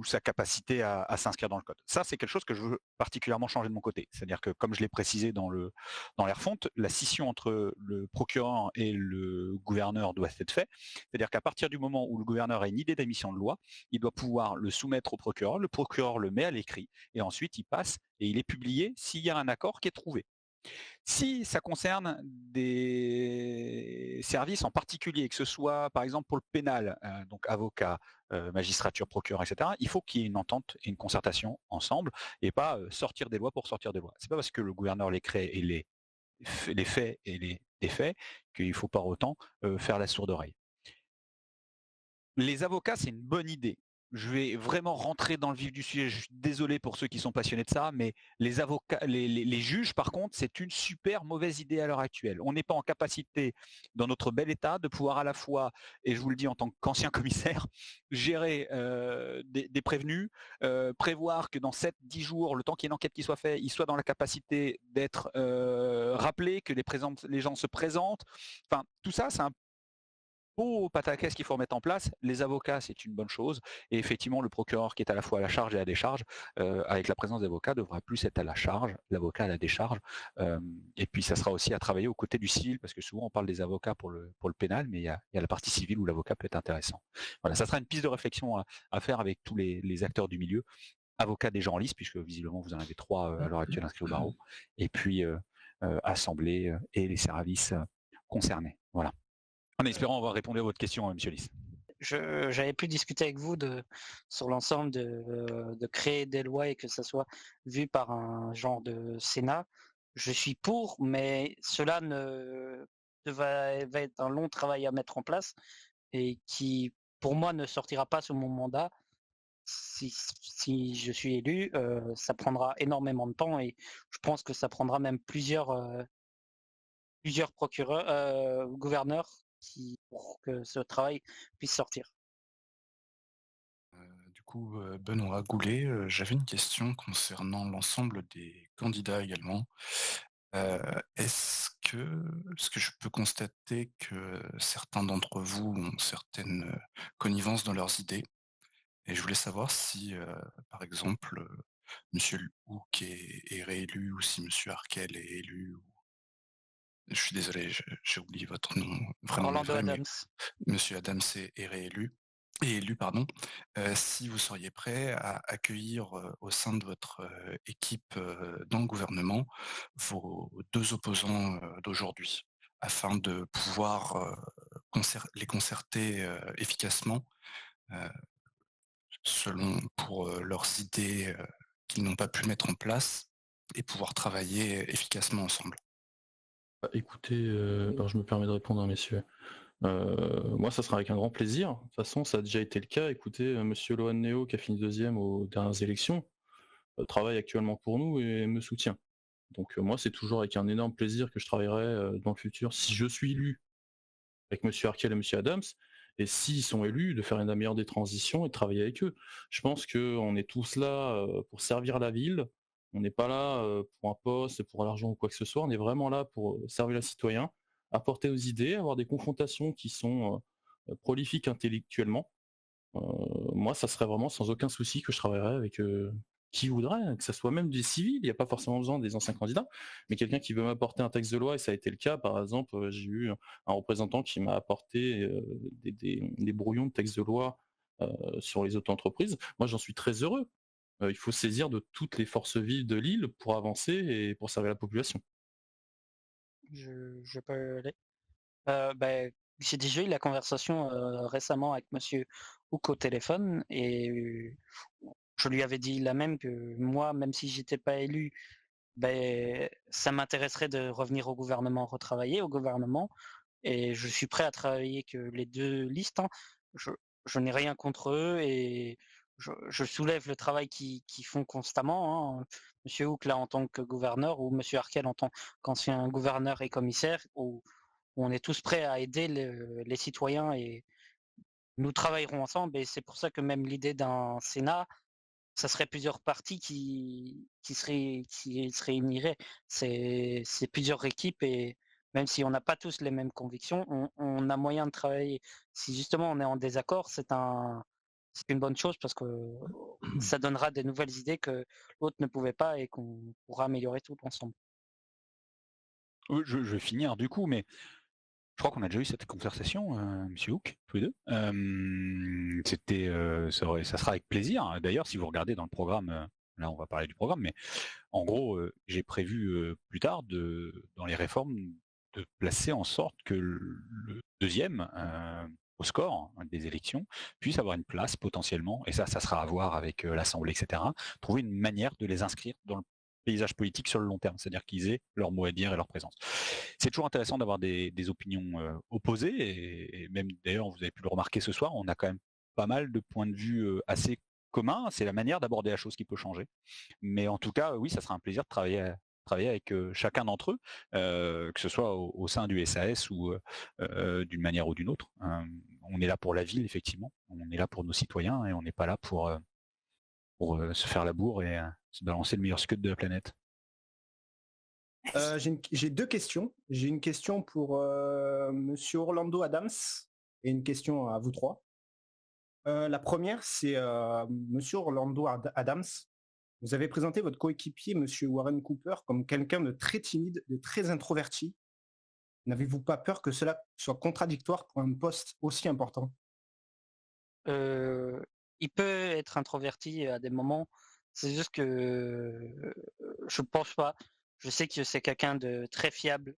sa capacité à s'inscrire dans le code. Ça, c'est quelque chose que je veux particulièrement changer de mon côté. C'est-à-dire que, comme je l'ai précisé dans les refontes, la scission entre le procureur et le gouverneur doit être faite. C'est-à-dire qu'à partir du moment où le gouverneur a une idée d'émission de loi, il doit pouvoir le soumettre au procureur, le procureur le met à l'écrit, et ensuite il passe et il est publié s'il y a un accord qui est trouvé. Si ça concerne des services en particulier, que ce soit par exemple pour le pénal, donc avocat, magistrature, procureur, etc., il faut qu'il y ait une entente et une concertation ensemble, et pas sortir des lois pour sortir des lois. C'est pas parce que le gouverneur les crée et les fait et les défait qu'il ne faut pas autant faire la sourde oreille. Les avocats, c'est une bonne idée. Je vais vraiment rentrer dans le vif du sujet. Je suis désolé pour ceux qui sont passionnés de ça, mais les avocats, les juges, par contre, c'est une super mauvaise idée à l'heure actuelle. On n'est pas en capacité, dans notre bel état, de pouvoir à la fois, et je vous le dis en tant qu'ancien commissaire, gérer des prévenus, prévoir que dans 7-10 jours, le temps qu'il y ait une enquête qui soit faite, ils soient dans la capacité d'être rappelés, que les gens se présentent. Enfin, tout ça, c'est un beau pataquès qu'il faut remettre en place. Les avocats, c'est une bonne chose. Et effectivement, le procureur qui est à la fois à la charge et à la décharge, avec la présence d'avocats, devra plus être à la charge, l'avocat à la décharge. Et puis, ça sera aussi à travailler aux côtés du civil, parce que souvent, on parle des avocats pour le pénal, mais il y a la partie civile où l'avocat peut être intéressant. Voilà, ça sera une piste de réflexion à faire avec tous les acteurs du milieu. Avocats des gens en lice, puisque visiblement, vous en avez 3 à l'heure actuelle inscrits au barreau. Et puis, assemblée et les services concernés. Voilà. En espérant avoir répondu à votre question, monsieur Lys. J'avais pu discuter avec vous sur l'ensemble de créer des lois et que ça soit vu par un genre de Sénat. Je suis pour, mais cela va être un long travail à mettre en place et qui, pour moi, ne sortira pas sous mon mandat. Si je suis élu, ça prendra énormément de temps et je pense que ça prendra même plusieurs procureurs, gouverneurs pour que ce travail puisse sortir. Du coup, Benoît Goulet, j'avais une question concernant l'ensemble des candidats également. Est-ce que je peux constater que certains d'entre vous ont certaines connivences dans leurs idées? Et je voulais savoir si, par exemple, Monsieur Houck est réélu ou si Monsieur Arkel est élu. Je suis désolé, j'ai oublié votre nom vraiment Orlando vrai, mais Adams. Monsieur Adams est réélu et élu, pardon. Si vous seriez prêt à accueillir au sein de votre équipe dans le gouvernement vos 2 opposants d'aujourd'hui, afin de pouvoir les concerter efficacement pour leurs idées qu'ils n'ont pas pu mettre en place et pouvoir travailler efficacement ensemble. Écoutez, alors je me permets de répondre, messieurs. Moi, ça sera avec un grand plaisir. De toute façon, ça a déjà été le cas. Écoutez, monsieur Lohan Neo, qui a fini 2e aux dernières élections, travaille actuellement pour nous et me soutient. Donc moi, c'est toujours avec un énorme plaisir que je travaillerai dans le futur, si je suis élu, avec monsieur Arkel et monsieur Adams, et s'ils sont élus, de faire la meilleure des transitions et de travailler avec eux. Je pense qu'on est tous là pour servir la ville. On n'est pas là pour un poste, pour l'argent ou quoi que ce soit. On est vraiment là pour servir les citoyens, apporter aux idées, avoir des confrontations qui sont prolifiques intellectuellement. Moi, ça serait vraiment sans aucun souci que je travaillerais qui voudrait, que ce soit même des civils, il n'y a pas forcément besoin des anciens candidats, mais quelqu'un qui veut m'apporter un texte de loi, et ça a été le cas, par exemple, j'ai eu un représentant qui m'a apporté des brouillons de textes de loi sur les auto-entreprises. Moi, j'en suis très heureux. Il faut saisir de toutes les forces vives de l'île pour avancer et pour servir la population. Je peux aller. J'ai déjà eu la conversation récemment avec Monsieur Hook au téléphone et je lui avais dit la même que moi, même si j'étais pas élu, ça m'intéresserait de revenir au gouvernement, retravailler au gouvernement, et je suis prêt à travailler que les deux listes. Hein. Je n'ai rien contre eux et je soulève le travail qu'ils font constamment. Hein. Monsieur Hook là en tant que gouverneur ou Monsieur Harkel en tant qu'ancien gouverneur et commissaire, où on est tous prêts à aider les citoyens et nous travaillerons ensemble. Et c'est pour ça que même l'idée d'un Sénat, ça serait plusieurs partis qui se réuniraient. C'est plusieurs équipes et même si on n'a pas tous les mêmes convictions, on a moyen de travailler. Si justement on est en désaccord, c'est une bonne chose parce que ça donnera des nouvelles idées que l'autre ne pouvait pas et qu'on pourra améliorer tout ensemble. Je vais finir du coup, mais je crois qu'on a déjà eu cette conversation, Monsieur Hook, tous les deux. Ça sera avec plaisir. D'ailleurs, si vous regardez dans le programme, là on va parler du programme, mais en gros, j'ai prévu plus tard dans les réformes de placer en sorte que le deuxième au score des élections puisse avoir une place potentiellement, et ça sera à voir avec l'Assemblée, etc. Trouver une manière de les inscrire dans le paysage politique sur le long terme, c'est-à-dire qu'ils aient leur mot à dire et leur présence. C'est toujours intéressant d'avoir des opinions opposées, et même d'ailleurs, vous avez pu le remarquer ce soir, on a quand même pas mal de points de vue assez communs. C'est la manière d'aborder la chose qui peut changer. Mais en tout cas, oui, ça sera un plaisir de travailler avec chacun d'entre eux, que ce soit au sein du SAS ou d'une manière ou d'une autre. On est là pour la ville, effectivement. On est là pour nos citoyens et on n'est pas là pour se faire la bourre et se balancer le meilleur scud de la planète. J'ai deux questions. J'ai une question pour Monsieur Orlando Adams et une question à vous trois. La première, c'est Monsieur Orlando Adams. Vous avez présenté votre coéquipier, Monsieur Warren Cooper, comme quelqu'un de très timide, de très introverti. N'avez-vous pas peur que cela soit contradictoire pour un poste aussi important? Il peut être introverti à des moments. C'est juste que je pense pas. Je sais que c'est quelqu'un de très fiable,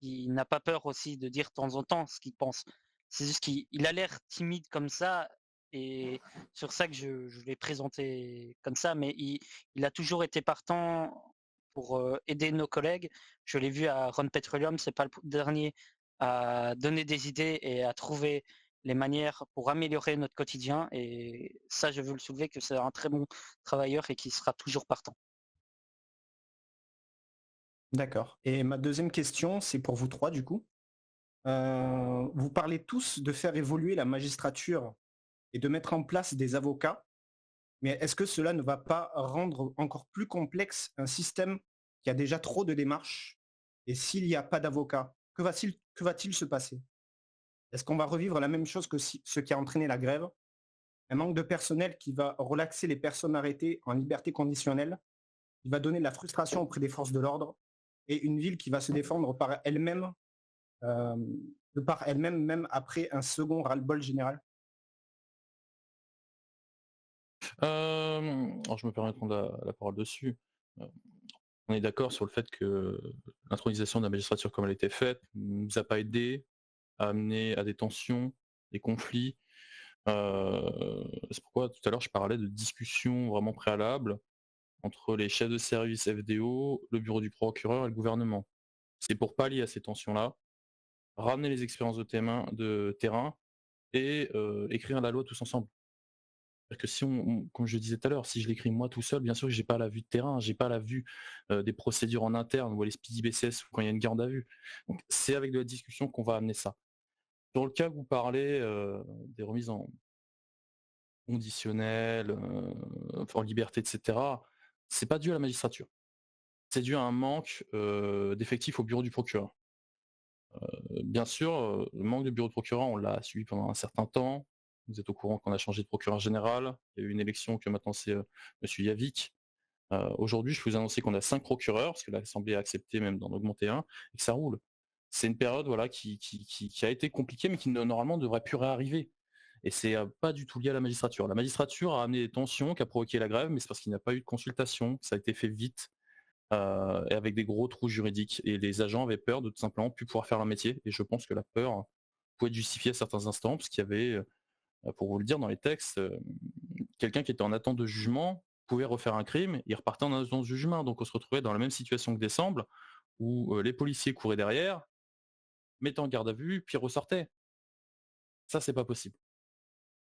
qui n'a pas peur aussi de dire de temps en temps ce qu'il pense. C'est juste qu'il a l'air timide comme ça, et sur ça que je l'ai présenté comme ça, mais il a toujours été partant pour aider nos collègues. Je l'ai vu à Run Petroleum, c'est pas le dernier, à donner des idées et à trouver les manières pour améliorer notre quotidien. Et ça, je veux le soulever, que c'est un très bon travailleur et qui sera toujours partant. D'accord. Et ma deuxième question, c'est pour vous trois, du coup. Vous parlez tous de faire évoluer la magistrature et de mettre en place des avocats, mais est-ce que cela ne va pas rendre encore plus complexe un système qui a déjà trop de démarches? Et s'il n'y a pas d'avocat, que va-t-il se passer? Est-ce qu'on va revivre la même chose que ce qui a entraîné la grève? Un manque de personnel qui va relaxer les personnes arrêtées en liberté conditionnelle, qui va donner de la frustration auprès des forces de l'ordre, et une ville qui va se défendre par elle-même, même après un second ras-le-bol général? Alors je me permets de prendre la parole dessus. On est d'accord sur le fait que l'intronisation de la magistrature comme elle a été faite ne nous a pas aidé à amener à des tensions, des conflits. C'est pourquoi tout à l'heure je parlais de discussions vraiment préalables entre les chefs de service FDO, le bureau du procureur et le gouvernement. C'est pour pallier à ces tensions-là, ramener les expériences de terrain et écrire la loi tous ensemble. Parce que si comme je disais tout à l'heure, si je l'écris moi tout seul, bien sûr que j'ai pas la vue de terrain, j'ai pas la vue des procédures en interne ou les speedy BCS ou quand il y a une garde à vue. Donc c'est avec de la discussion qu'on va amener ça. Dans le cas où vous parlez des remises en conditionnel, en liberté, etc., c'est pas dû à la magistrature. C'est dû à un manque d'effectifs au bureau du procureur. Bien sûr, le manque de bureau de procureur, on l'a suivi pendant un certain temps. Vous êtes au courant qu'on a changé de procureur général. Il y a eu une élection que maintenant c'est Monsieur Yavik. Aujourd'hui, je peux vous annoncer qu'on a 5 procureurs, parce que l'Assemblée a accepté même d'en augmenter un, et que ça roule. C'est une période voilà, qui a été compliquée, mais qui normalement ne devrait plus réarriver. Et c'est pas du tout lié à la magistrature. La magistrature a amené des tensions, qui a provoqué la grève, mais c'est parce qu'il n'y a pas eu de consultation, ça a été fait vite, et avec des gros trous juridiques. Et les agents avaient peur de tout simplement plus pouvoir faire leur métier. Et je pense que la peur pouvait être justifiée à certains instants, parce qu'il y avait, pour vous le dire dans les textes, quelqu'un qui était en attente de jugement pouvait refaire un crime, il repartait en attente de jugement. Donc on se retrouvait dans la même situation que décembre, où les policiers couraient derrière, mettaient en garde à vue, puis ressortaient. Ça, c'est pas possible.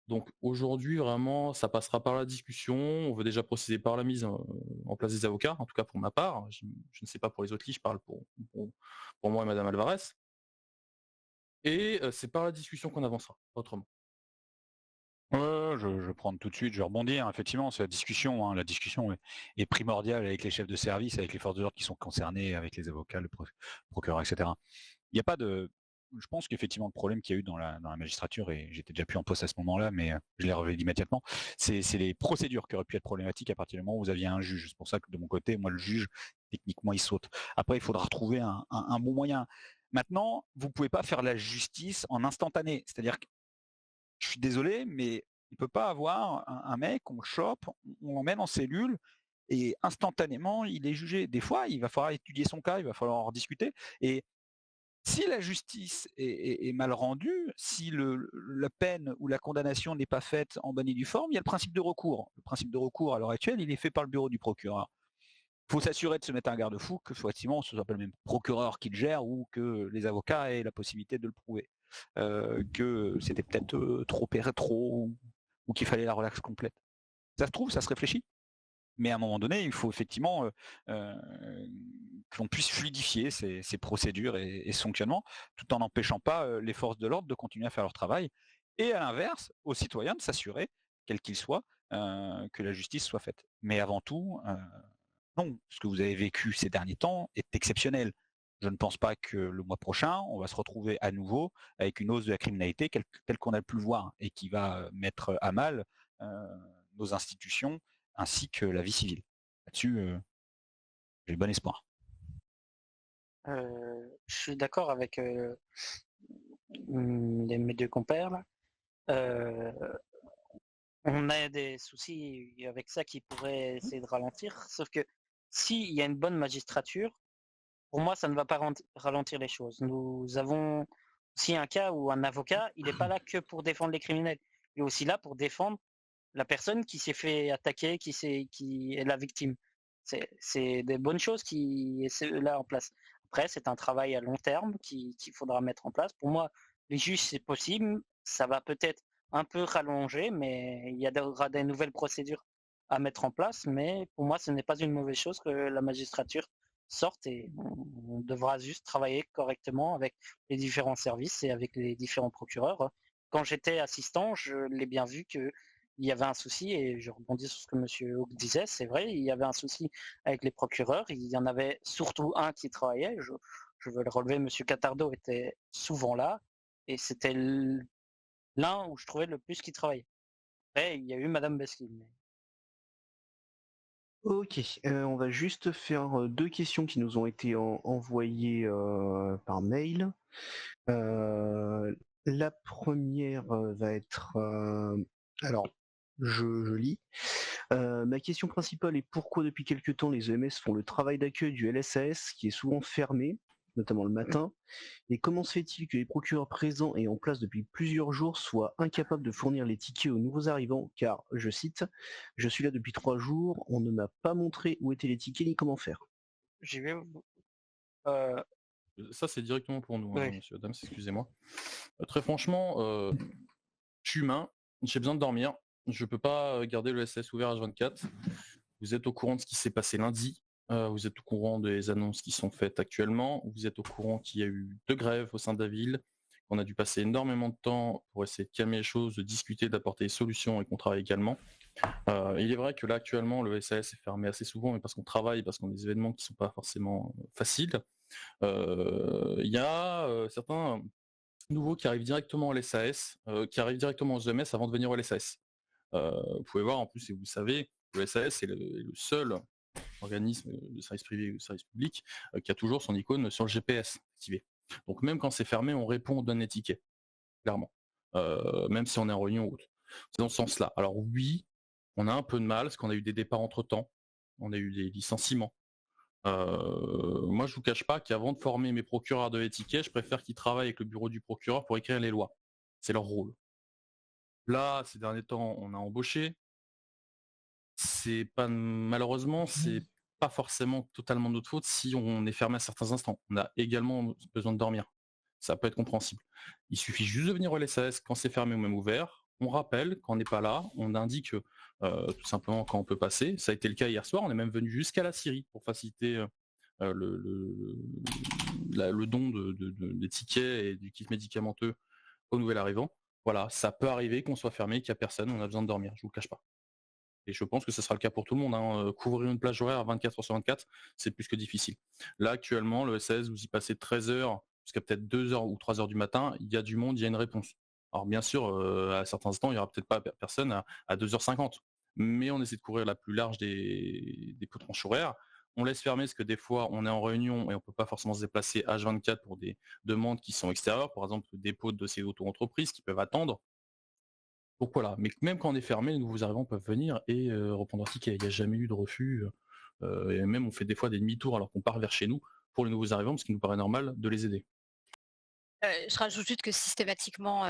Donc aujourd'hui, vraiment, ça passera par la discussion. On veut déjà procéder par la mise en place des avocats, en tout cas pour ma part. Je ne sais pas pour les autres lits, je parle pour moi et Madame Alvarez. Et c'est par la discussion qu'on avancera, autrement. Ouais, je vais prendre tout de suite, je vais rebondir. Effectivement, c'est la discussion. Hein. La discussion est primordiale avec les chefs de service, avec les forces de l'ordre qui sont concernées, avec les avocats, le procureur, etc. Il n'y a pas de. Je pense qu'effectivement, le problème qu'il y a eu dans la magistrature, et j'étais déjà plus en poste à ce moment-là, mais je l'ai relevé immédiatement, c'est les procédures qui auraient pu être problématiques à partir du moment où vous aviez un juge. C'est pour ça que de mon côté, moi, le juge, techniquement, il saute. Après, il faudra retrouver un bon moyen. Maintenant, vous ne pouvez pas faire la justice en instantané. C'est-à-dire que je suis désolé, mais il ne peut pas avoir un mec, on le chope, on l'emmène en cellule et instantanément, il est jugé. Des fois, il va falloir étudier son cas, il va falloir en discuter. Et si la justice est mal rendue, si la peine ou la condamnation n'est pas faite en bonne et due forme, il y a le principe de recours. Le principe de recours, à l'heure actuelle, il est fait par le bureau du procureur. Il faut s'assurer de se mettre un garde-fou, que effectivement, ce soit pas le même procureur qui le gère ou que les avocats aient la possibilité de le prouver. Que c'était peut-être trop ou qu'il fallait la relaxe complète. Ça se trouve, ça se réfléchit. Mais à un moment donné, il faut effectivement que l'on puisse fluidifier ces procédures et ce fonctionnement, tout en n'empêchant pas les forces de l'ordre de continuer à faire leur travail. Et à l'inverse, aux citoyens de s'assurer, quel qu'il soit, que la justice soit faite. Mais avant tout, non, ce que vous avez vécu ces derniers temps est exceptionnel. Je ne pense pas que le mois prochain, on va se retrouver à nouveau avec une hausse de la criminalité telle qu'on a pu le voir et qui va mettre à mal nos institutions ainsi que la vie civile. Là-dessus, j'ai bon espoir. Je suis d'accord avec mes deux compères. Là. On a des soucis avec ça qui pourraient essayer de ralentir, sauf que s'il y a une bonne magistrature, pour moi, ça ne va pas ralentir les choses. Nous avons aussi un cas où un avocat, il n'est pas là que pour défendre les criminels, il est aussi là pour défendre la personne qui s'est fait attaquer, qui est la victime. C'est des bonnes choses qui sont là en place. Après, c'est un travail à long terme qu'il faudra mettre en place. Pour moi, les juges, c'est possible. Ça va peut-être un peu rallonger, mais il y aura des nouvelles procédures à mettre en place. Mais pour moi, ce n'est pas une mauvaise chose que la magistrature sorte et on devra juste travailler correctement avec les différents services et avec les différents procureurs. Quand j'étais assistant, je l'ai bien vu que il y avait un souci, et je rebondis sur ce que M. Hawk disait, c'est vrai, il y avait un souci avec les procureurs, il y en avait surtout un qui travaillait, je veux le relever, M. Catardo était souvent là, et c'était l'un où je trouvais le plus qu'il travaillait. Après, il y a eu Mme Beskin. Ok, on va juste faire deux questions qui nous ont été envoyées par mail. La première va être... alors, je lis. Ma question principale est pourquoi depuis quelque temps les EMS font le travail d'accueil du LSAS qui est souvent fermé, notamment le matin, et comment se fait-il que les procureurs présents et en place depuis plusieurs jours soient incapables de fournir les tickets aux nouveaux arrivants car, je cite, « Je suis là depuis 3 jours, on ne m'a pas montré où étaient les tickets ni comment faire. » J'y vais. Ça, c'est directement pour nous, Oui. monsieur Adams, excusez-moi. Très franchement, je suis humain, j'ai besoin de dormir, je ne peux pas garder le SS ouvert H24. Vous êtes au courant de ce qui s'est passé lundi, vous êtes au courant des annonces qui sont faites actuellement, vous êtes au courant qu'il y a eu 2 grèves au sein de la ville, qu'on a dû passer énormément de temps pour essayer de calmer les choses, de discuter, d'apporter des solutions et qu'on travaille également. Il est vrai que là actuellement le SAS est fermé assez souvent, mais parce qu'on travaille, parce qu'on a des événements qui ne sont pas forcément faciles. Il y a certains nouveaux qui arrivent directement au SAS, qui arrivent directement aux EMS avant de venir au SAS. Vous pouvez voir en plus, et vous savez, le SAS est le seul organisme de service privé ou de service public, qui a toujours son icône sur le GPS activé. Donc même quand c'est fermé, on répond, on donne les tickets, clairement. Même si on est en réunion ou autre. C'est dans ce sens-là. Alors oui, on a un peu de mal, parce qu'on a eu des départs entre-temps, on a eu des licenciements. Moi, je vous cache pas qu'avant de former mes procureurs de tickets, je préfère qu'ils travaillent avec le bureau du procureur pour écrire les lois. C'est leur rôle. Là, ces derniers temps, on a embauché. C'est pas malheureusement, c'est pas forcément totalement notre faute si on est fermé à certains instants. On a également besoin de dormir. Ça peut être compréhensible. Il suffit juste de venir au LSAS quand c'est fermé ou même ouvert. On rappelle quand on n'est pas là, on indique tout simplement quand on peut passer. Ça a été le cas hier soir. On est même venu jusqu'à la Syrie pour faciliter le don des tickets et du kit médicamenteux au nouvel arrivant. Voilà, ça peut arriver qu'on soit fermé, qu'il n'y a personne, on a besoin de dormir, je vous le cache pas. Et je pense que ce sera le cas pour tout le monde, hein. Couvrir une plage horaire à 24 heures sur 24, c'est plus que difficile. Là, actuellement, le SAS, vous y passez 13 heures, jusqu'à peut-être 2 heures ou 3 heures du matin, il y a du monde, il y a une réponse. Alors bien sûr, à certains instants, il n'y aura peut-être pas personne à 2h50, mais on essaie de couvrir la plus large des tranches horaires. On laisse fermer parce que des fois, on est en réunion et on ne peut pas forcément se déplacer H24 pour des demandes qui sont extérieures, par exemple le dépôt de dossiers d'auto-entreprise qui peuvent attendre. Donc voilà, mais même quand on est fermé, les nouveaux arrivants peuvent venir et reprendre leur ticket. Il n'y a jamais eu de refus. Et même on fait des fois des demi-tours alors qu'on part vers chez nous pour les nouveaux arrivants parce qu'il nous paraît normal de les aider. Je rajoute juste que systématiquement,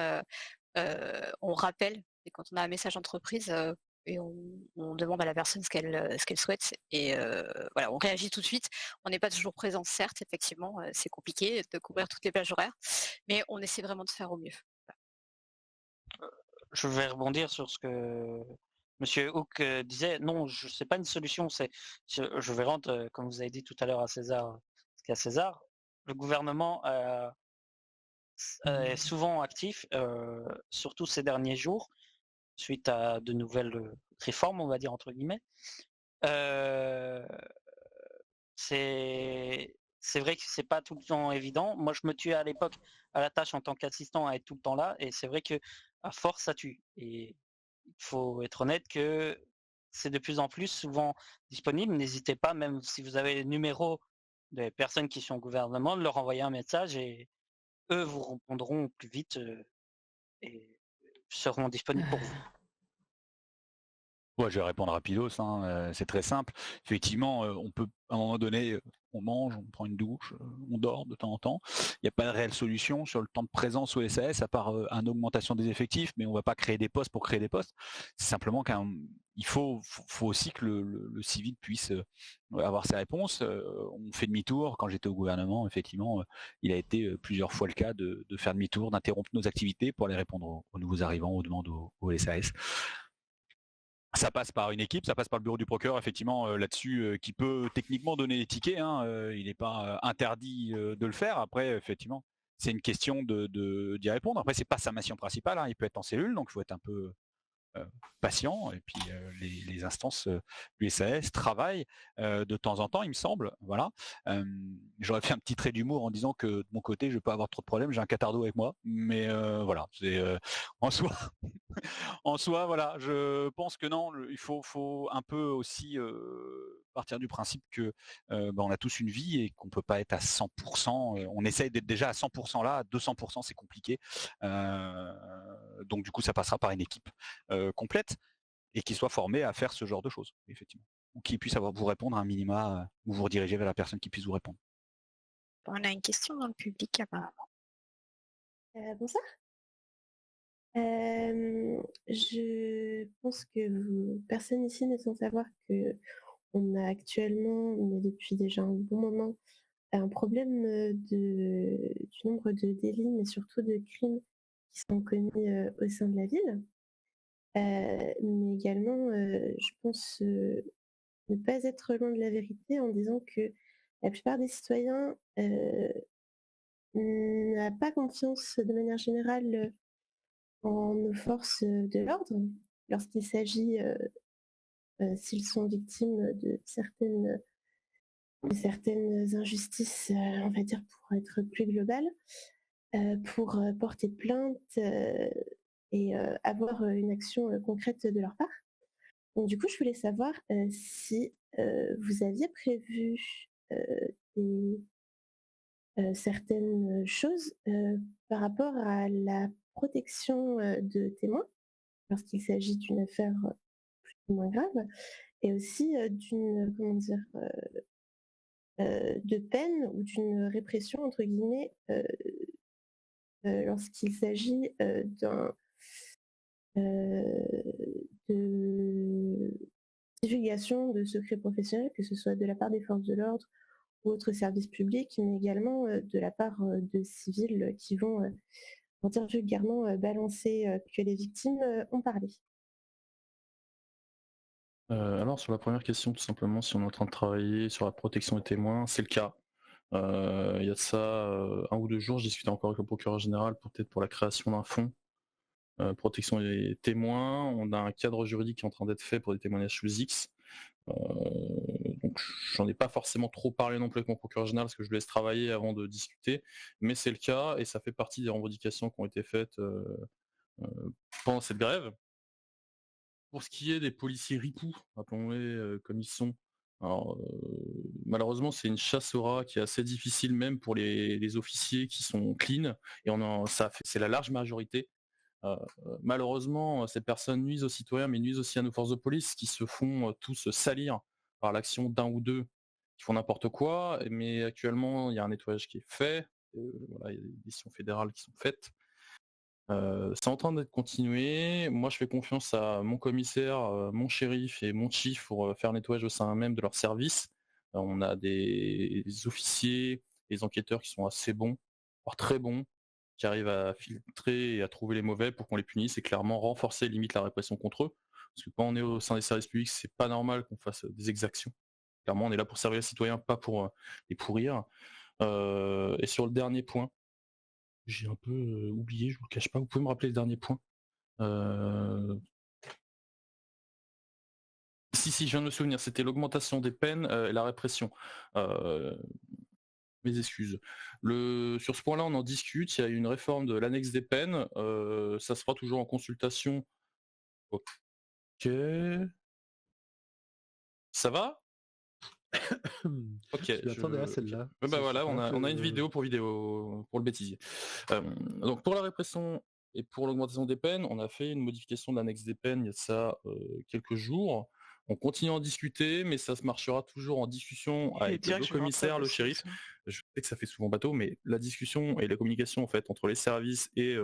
on rappelle, et quand on a un message entreprise, et on demande à la personne ce qu'elle souhaite. Et voilà, on réagit tout de suite. On n'est pas toujours présent, certes, effectivement, c'est compliqué de couvrir toutes les plages horaires, mais on essaie vraiment de faire au mieux. Je vais rebondir sur ce que Monsieur Hook disait. Non, c'est pas une solution. Je vais rendre, comme vous avez dit tout à l'heure à César, ce qu'à César. Le gouvernement est souvent actif, surtout ces derniers jours, suite à de nouvelles réformes, on va dire entre guillemets. C'est vrai que c'est pas tout le temps évident. Moi, je me tuais à l'époque à la tâche en tant qu'assistant à être tout le temps là, et c'est vrai que à force ça tue. Et il faut être honnête que c'est de plus en plus souvent disponible. N'hésitez pas, même si vous avez le numéro des personnes qui sont au gouvernement, de leur envoyer un message et eux vous répondront plus vite et seront disponibles pour vous. Ouais, je vais répondre rapidos, hein, c'est très simple. Effectivement, on peut, à un moment donné, on mange, on prend une douche, on dort de temps en temps. Il n'y a pas de réelle solution sur le temps de présence au SAS, à part une augmentation des effectifs, mais on ne va pas créer des postes pour créer des postes. C'est simplement qu'il faut aussi que le civil puisse avoir ses réponses. On fait demi-tour. Quand j'étais au gouvernement, effectivement, il a été plusieurs fois le cas de faire demi-tour, d'interrompre nos activités pour aller répondre aux nouveaux arrivants, aux demandes au SAS. Ça passe par une équipe, ça passe par le bureau du procureur, effectivement, là-dessus, qui peut techniquement donner les tickets, hein, il n'est pas interdit de le faire. Après, effectivement, c'est une question d'y répondre. Après, c'est pas sa mission principale, hein, il peut être en cellule, donc il faut être un peu patient. Et puis les instances du SAS travaillent de temps en temps, il me semble. Voilà. J'aurais fait un petit trait d'humour en disant que de mon côté, je peux avoir trop de problèmes, j'ai un catardo avec moi, mais voilà, c'est en soi. En soi, voilà, je pense que non, il faut un peu aussi partir du principe que on a tous une vie et qu'on peut pas être à 100%. On essaye d'être déjà à 100% là, à 200% c'est compliqué. Donc du coup, ça passera par une équipe complète et qui soit formée à faire ce genre de choses, effectivement, ou qui puisse vous répondre à un minima ou vous rediriger vers la personne qui puisse vous répondre. On a une question dans le public apparemment. Bonsoir. Je pense que personne ici n'est sans savoir que on a actuellement, mais depuis déjà un bon moment, un problème du nombre de délits, mais surtout de crimes qui sont commis au sein de la ville. Mais également, je pense ne pas être loin de la vérité en disant que la plupart des citoyens n'ont pas confiance de manière générale en nos forces de l'ordre lorsqu'il s'agit, s'ils sont victimes de certaines injustices, on va dire pour être plus global, pour porter plainte et avoir une action concrète de leur part. Donc du coup, je voulais savoir si vous aviez prévu certaines choses par rapport à la protection de témoins, lorsqu'il s'agit d'une affaire plus ou moins grave, et aussi d'une, comment dire, de peine ou d'une répression, entre guillemets, lorsqu'il s'agit de divulgation de secrets professionnels, que ce soit de la part des forces de l'ordre ou autres services publics, mais également de la part de civils qui vont, pour dire vulgairement, balancer que les victimes ont parlé. Alors sur la première question, tout simplement, si on est en train de travailler sur la protection des témoins, c'est le cas. Il y a de ça 1 ou 2 jours, je discutais encore avec le procureur général peut-être pour la création d'un fonds protection des témoins. On a un cadre juridique qui est en train d'être fait pour des témoignages sous X. Donc j'en ai pas forcément trop parlé non plus avec mon procureur général parce que je le laisse travailler avant de discuter, mais c'est le cas et ça fait partie des revendications qui ont été faites pendant cette grève. Pour ce qui est des policiers ripoux, appelons-les comme ils sont, alors malheureusement c'est une chasse aux rats qui est assez difficile même pour les officiers qui sont clean, et c'est la large majorité. Malheureusement, ces personnes nuisent aux citoyens, mais nuisent aussi à nos forces de police qui se font tous salir par l'action d'un ou deux qui font n'importe quoi. Mais actuellement, il y a un nettoyage qui est fait. Voilà, il y a des décisions fédérales qui sont faites. C'est en train d'être continué. Moi, je fais confiance à mon commissaire, mon shérif et mon chief pour faire le nettoyage au sein même de leur service. On a des officiers, des enquêteurs qui sont assez bons, voire très bons, qui arrivent à filtrer et à trouver les mauvais pour qu'on les punisse et clairement renforcer limite la répression contre eux. Parce que quand on est au sein des services publics, c'est pas normal qu'on fasse des exactions. Clairement, on est là pour servir les citoyens, pas pour les pourrir. Et sur le dernier point, j'ai un peu oublié, je vous le cache pas. Vous pouvez me rappeler le dernier point? Si, je viens de me souvenir, c'était l'augmentation des peines et la répression. Mes excuses. Sur ce point-là, on en discute. Il y a une réforme de l'annexe des peines. Ça sera toujours en consultation. Ok. Ça va? Ok. Je m'attendais à celle-là. Bah voilà, on a une vidéo pour le bêtisier. Donc pour la répression et pour l'augmentation des peines, on a fait une modification de l'annexe des peines il y a de ça quelques jours. On continue à en discuter, mais ça se marchera toujours en discussion avec le commissaire, le shérif. Je sais que ça fait souvent bateau, mais la discussion et la communication en fait entre les services et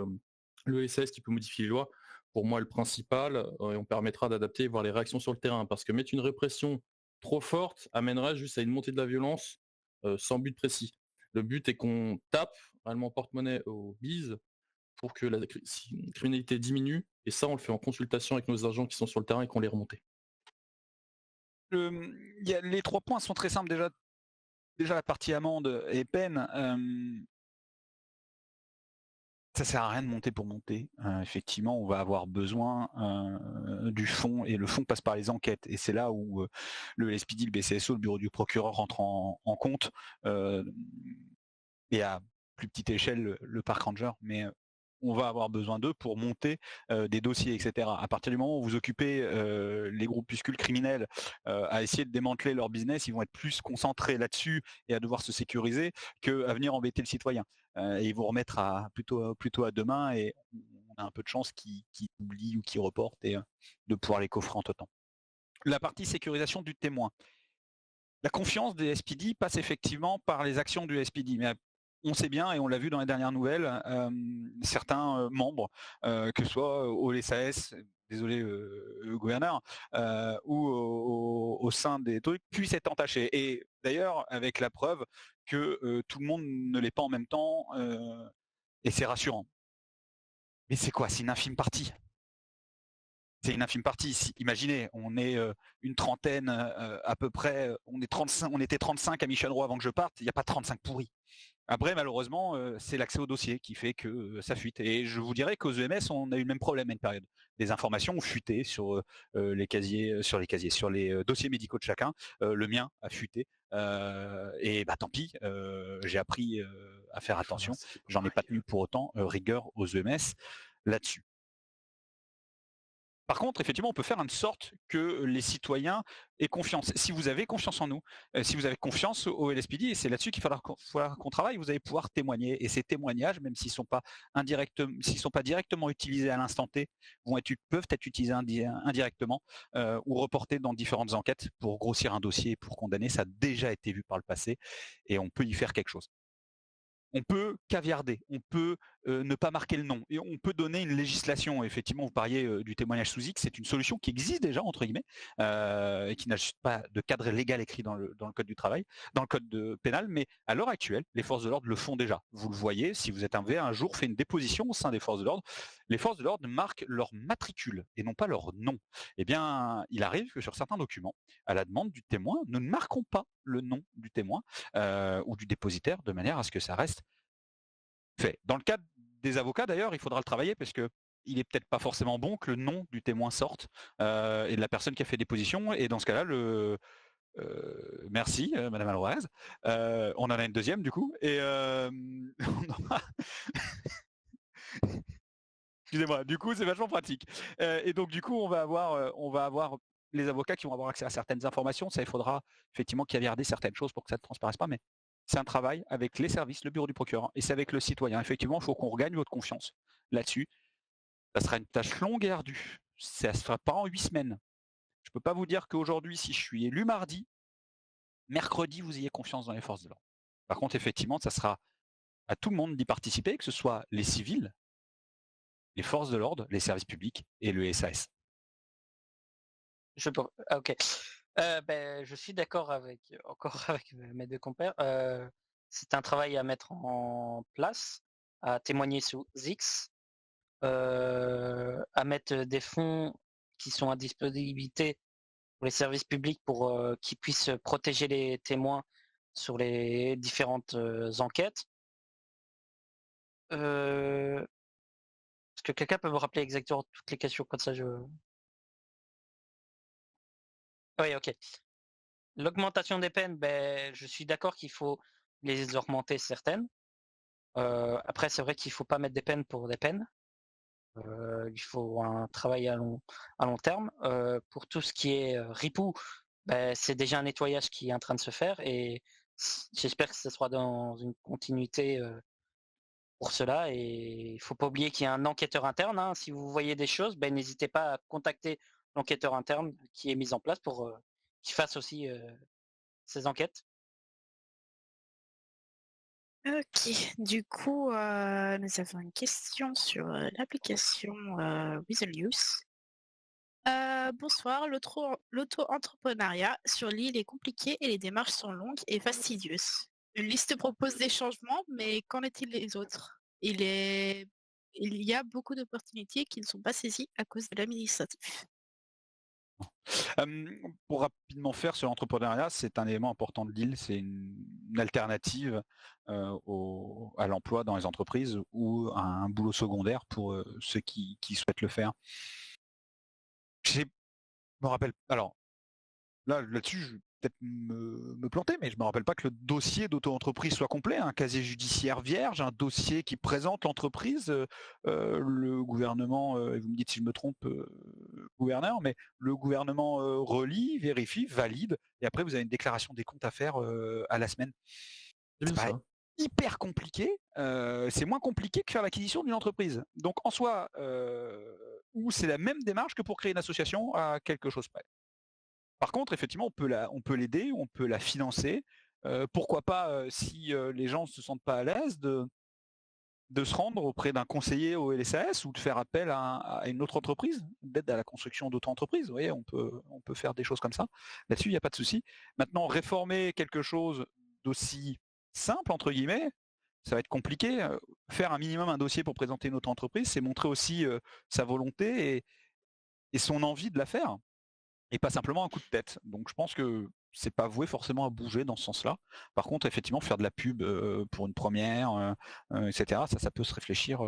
le SS qui peut modifier les lois, pour moi, est le principal. Et on permettra d'adapter et voir les réactions sur le terrain. Parce que mettre une répression trop forte amènerait juste à une montée de la violence sans but précis. Le but est qu'on tape réellement porte-monnaie aux bises pour que la criminalité diminue, et ça on le fait en consultation avec nos agents qui sont sur le terrain et qu'on les remonte. Les 3 points sont très simples. Déjà la partie amende et peine, ça sert à rien de monter pour monter. Effectivement, on va avoir besoin du fond, et le fond passe par les enquêtes. Et c'est là où le LSPD, le BCSO, le bureau du procureur rentrent en compte. Et à plus petite échelle, le park ranger, mais on va avoir besoin d'eux pour monter des dossiers, etc. À partir du moment où vous occupez les groupuscules criminels à essayer de démanteler leur business, ils vont être plus concentrés là-dessus et à devoir se sécuriser qu'à venir embêter le citoyen. Et ils vont remettre plutôt à demain, et on a un peu de chance qu'ils oublient ou qu'ils reportent, et de pouvoir les coffrer en temps. La partie sécurisation du témoin. La confiance des SPD passe effectivement par les actions du SPD, mais on sait bien, et on l'a vu dans les dernières nouvelles, certains membres, que ce soit au SAS, désolé gouverneur, ou au sein des trucs, puissent être entachés. Et d'ailleurs, avec la preuve que tout le monde ne l'est pas en même temps, et c'est rassurant. Mais c'est quoi? C'est une infime partie. C'est une infime partie. Imaginez, on est une trentaine à peu près, on était 35 à Mission Row avant que je parte, il n'y a pas 35 pourris. Après, malheureusement, c'est l'accès au dossier qui fait que ça fuite. Et je vous dirais qu'aux EMS, on a eu le même problème à une période. Les informations ont fuité sur sur les dossiers médicaux de chacun. Le mien a fuité. Et bah tant pis, j'ai appris à faire attention. J'en ai pas tenu pour autant rigueur aux EMS là-dessus. Par contre, effectivement, on peut faire en sorte que les citoyens aient confiance. Si vous avez confiance en nous, si vous avez confiance au LSPD, et c'est là-dessus qu'il faudra qu'on travaille, vous allez pouvoir témoigner. Et ces témoignages, même s'ils sont pas directement utilisés à l'instant T, peuvent être utilisés indirectement ou reportés dans différentes enquêtes pour grossir un dossier, pour condamner. Ça a déjà été vu par le passé et on peut y faire quelque chose. On peut caviarder, on peut ne pas marquer le nom, et on peut donner une législation. Effectivement, vous parliez du témoignage sous X, c'est une solution qui existe déjà, entre guillemets, et qui n'a juste pas de cadre légal écrit dans le code du travail, dans le code pénal, mais à l'heure actuelle, les forces de l'ordre le font déjà. Vous le voyez, si vous êtes un jour fait une déposition au sein des forces de l'ordre, les forces de l'ordre marquent leur matricule et non pas leur nom. Eh bien, il arrive que sur certains documents, à la demande du témoin, nous ne marquons pas le nom du témoin ou du dépositaire, de manière à ce que ça reste fait. Dans le cas des avocats, d'ailleurs, il faudra le travailler parce que il est peut-être pas forcément bon que le nom du témoin sorte et de la personne qui a fait déposition. Et dans ce cas-là, merci, Madame Alvarez. On en a une deuxième du coup. Et excusez-moi. Du coup, c'est vachement pratique. Et donc du coup, on va avoir les avocats qui vont avoir accès à certaines informations. Ça, il faudra effectivement caviarder certaines choses pour que ça ne transparaisse pas, mais c'est un travail avec les services, le bureau du procureur, et c'est avec le citoyen. Effectivement, il faut qu'on regagne votre confiance là-dessus. Ça sera une tâche longue et ardue. Ça ne se fera pas en 8 semaines. Je ne peux pas vous dire qu'aujourd'hui, si je suis élu mardi, mercredi, vous ayez confiance dans les forces de l'ordre. Par contre, effectivement, ça sera à tout le monde d'y participer, que ce soit les civils, les forces de l'ordre, les services publics et le SAS. Ok. Je suis d'accord avec mes deux compères. C'est un travail à mettre en place, à témoigner sous X, à mettre des fonds qui sont à disponibilité pour les services publics pour qu'ils puissent protéger les témoins sur les différentes enquêtes. Est-ce que quelqu'un peut me rappeler exactement toutes les questions comme ça Oui, ok. L'augmentation des peines, je suis d'accord qu'il faut les augmenter certaines. Après, c'est vrai qu'il ne faut pas mettre des peines pour des peines. Il faut un travail à long terme. Pour tout ce qui est ripou, c'est déjà un nettoyage qui est en train de se faire et j'espère que ce sera dans une continuité pour cela. Et il ne faut pas oublier qu'il y a un enquêteur interne. Hein. Si vous voyez des choses, n'hésitez pas à contacter l'enquêteur interne qui est mis en place pour qu'il fasse aussi ces enquêtes. Ok, du coup, nous avons une question sur l'application Weasel News. Bonsoir, l'auto-entrepreneuriat sur l'île est compliqué et les démarches sont longues et fastidieuses. Une liste propose des changements, mais qu'en est-il des autres? Il y a beaucoup d'opportunités qui ne sont pas saisies à cause de l'administratif. Pour rapidement faire sur l'entrepreneuriat, c'est un élément important de l'île, c'est une alternative à l'emploi dans les entreprises ou à un boulot secondaire pour ceux qui souhaitent le faire. Je me rappelle, alors là-dessus, je vais peut-être me planter, mais je me rappelle pas que le dossier d'auto-entreprise soit complet, un casier judiciaire vierge, un dossier qui présente l'entreprise, le gouvernement, et vous me dites si je me trompe, gouverneur, mais le gouvernement relit, vérifie, valide, et après vous avez une déclaration des comptes à faire à la semaine. C'est pas hyper compliqué, c'est moins compliqué que faire l'acquisition d'une entreprise. Donc en soi, où c'est la même démarche que pour créer une association à quelque chose près. Par contre, effectivement, on peut l'aider, on peut la financer. Pourquoi pas, si les gens ne se sentent pas à l'aise, de se rendre auprès d'un conseiller au LSAS ou de faire appel à une autre entreprise, d'aide à la construction d'autres entreprises. Vous voyez, on peut faire des choses comme ça. Là-dessus, il n'y a pas de souci. Maintenant, réformer quelque chose d'aussi simple, entre guillemets, ça va être compliqué. Faire un minimum un dossier pour présenter une autre entreprise, c'est montrer aussi sa volonté et son envie de la faire. Et pas simplement un coup de tête. Donc je pense que c'est pas voué forcément à bouger dans ce sens-là. Par contre, effectivement, faire de la pub pour une première, etc., ça peut se réfléchir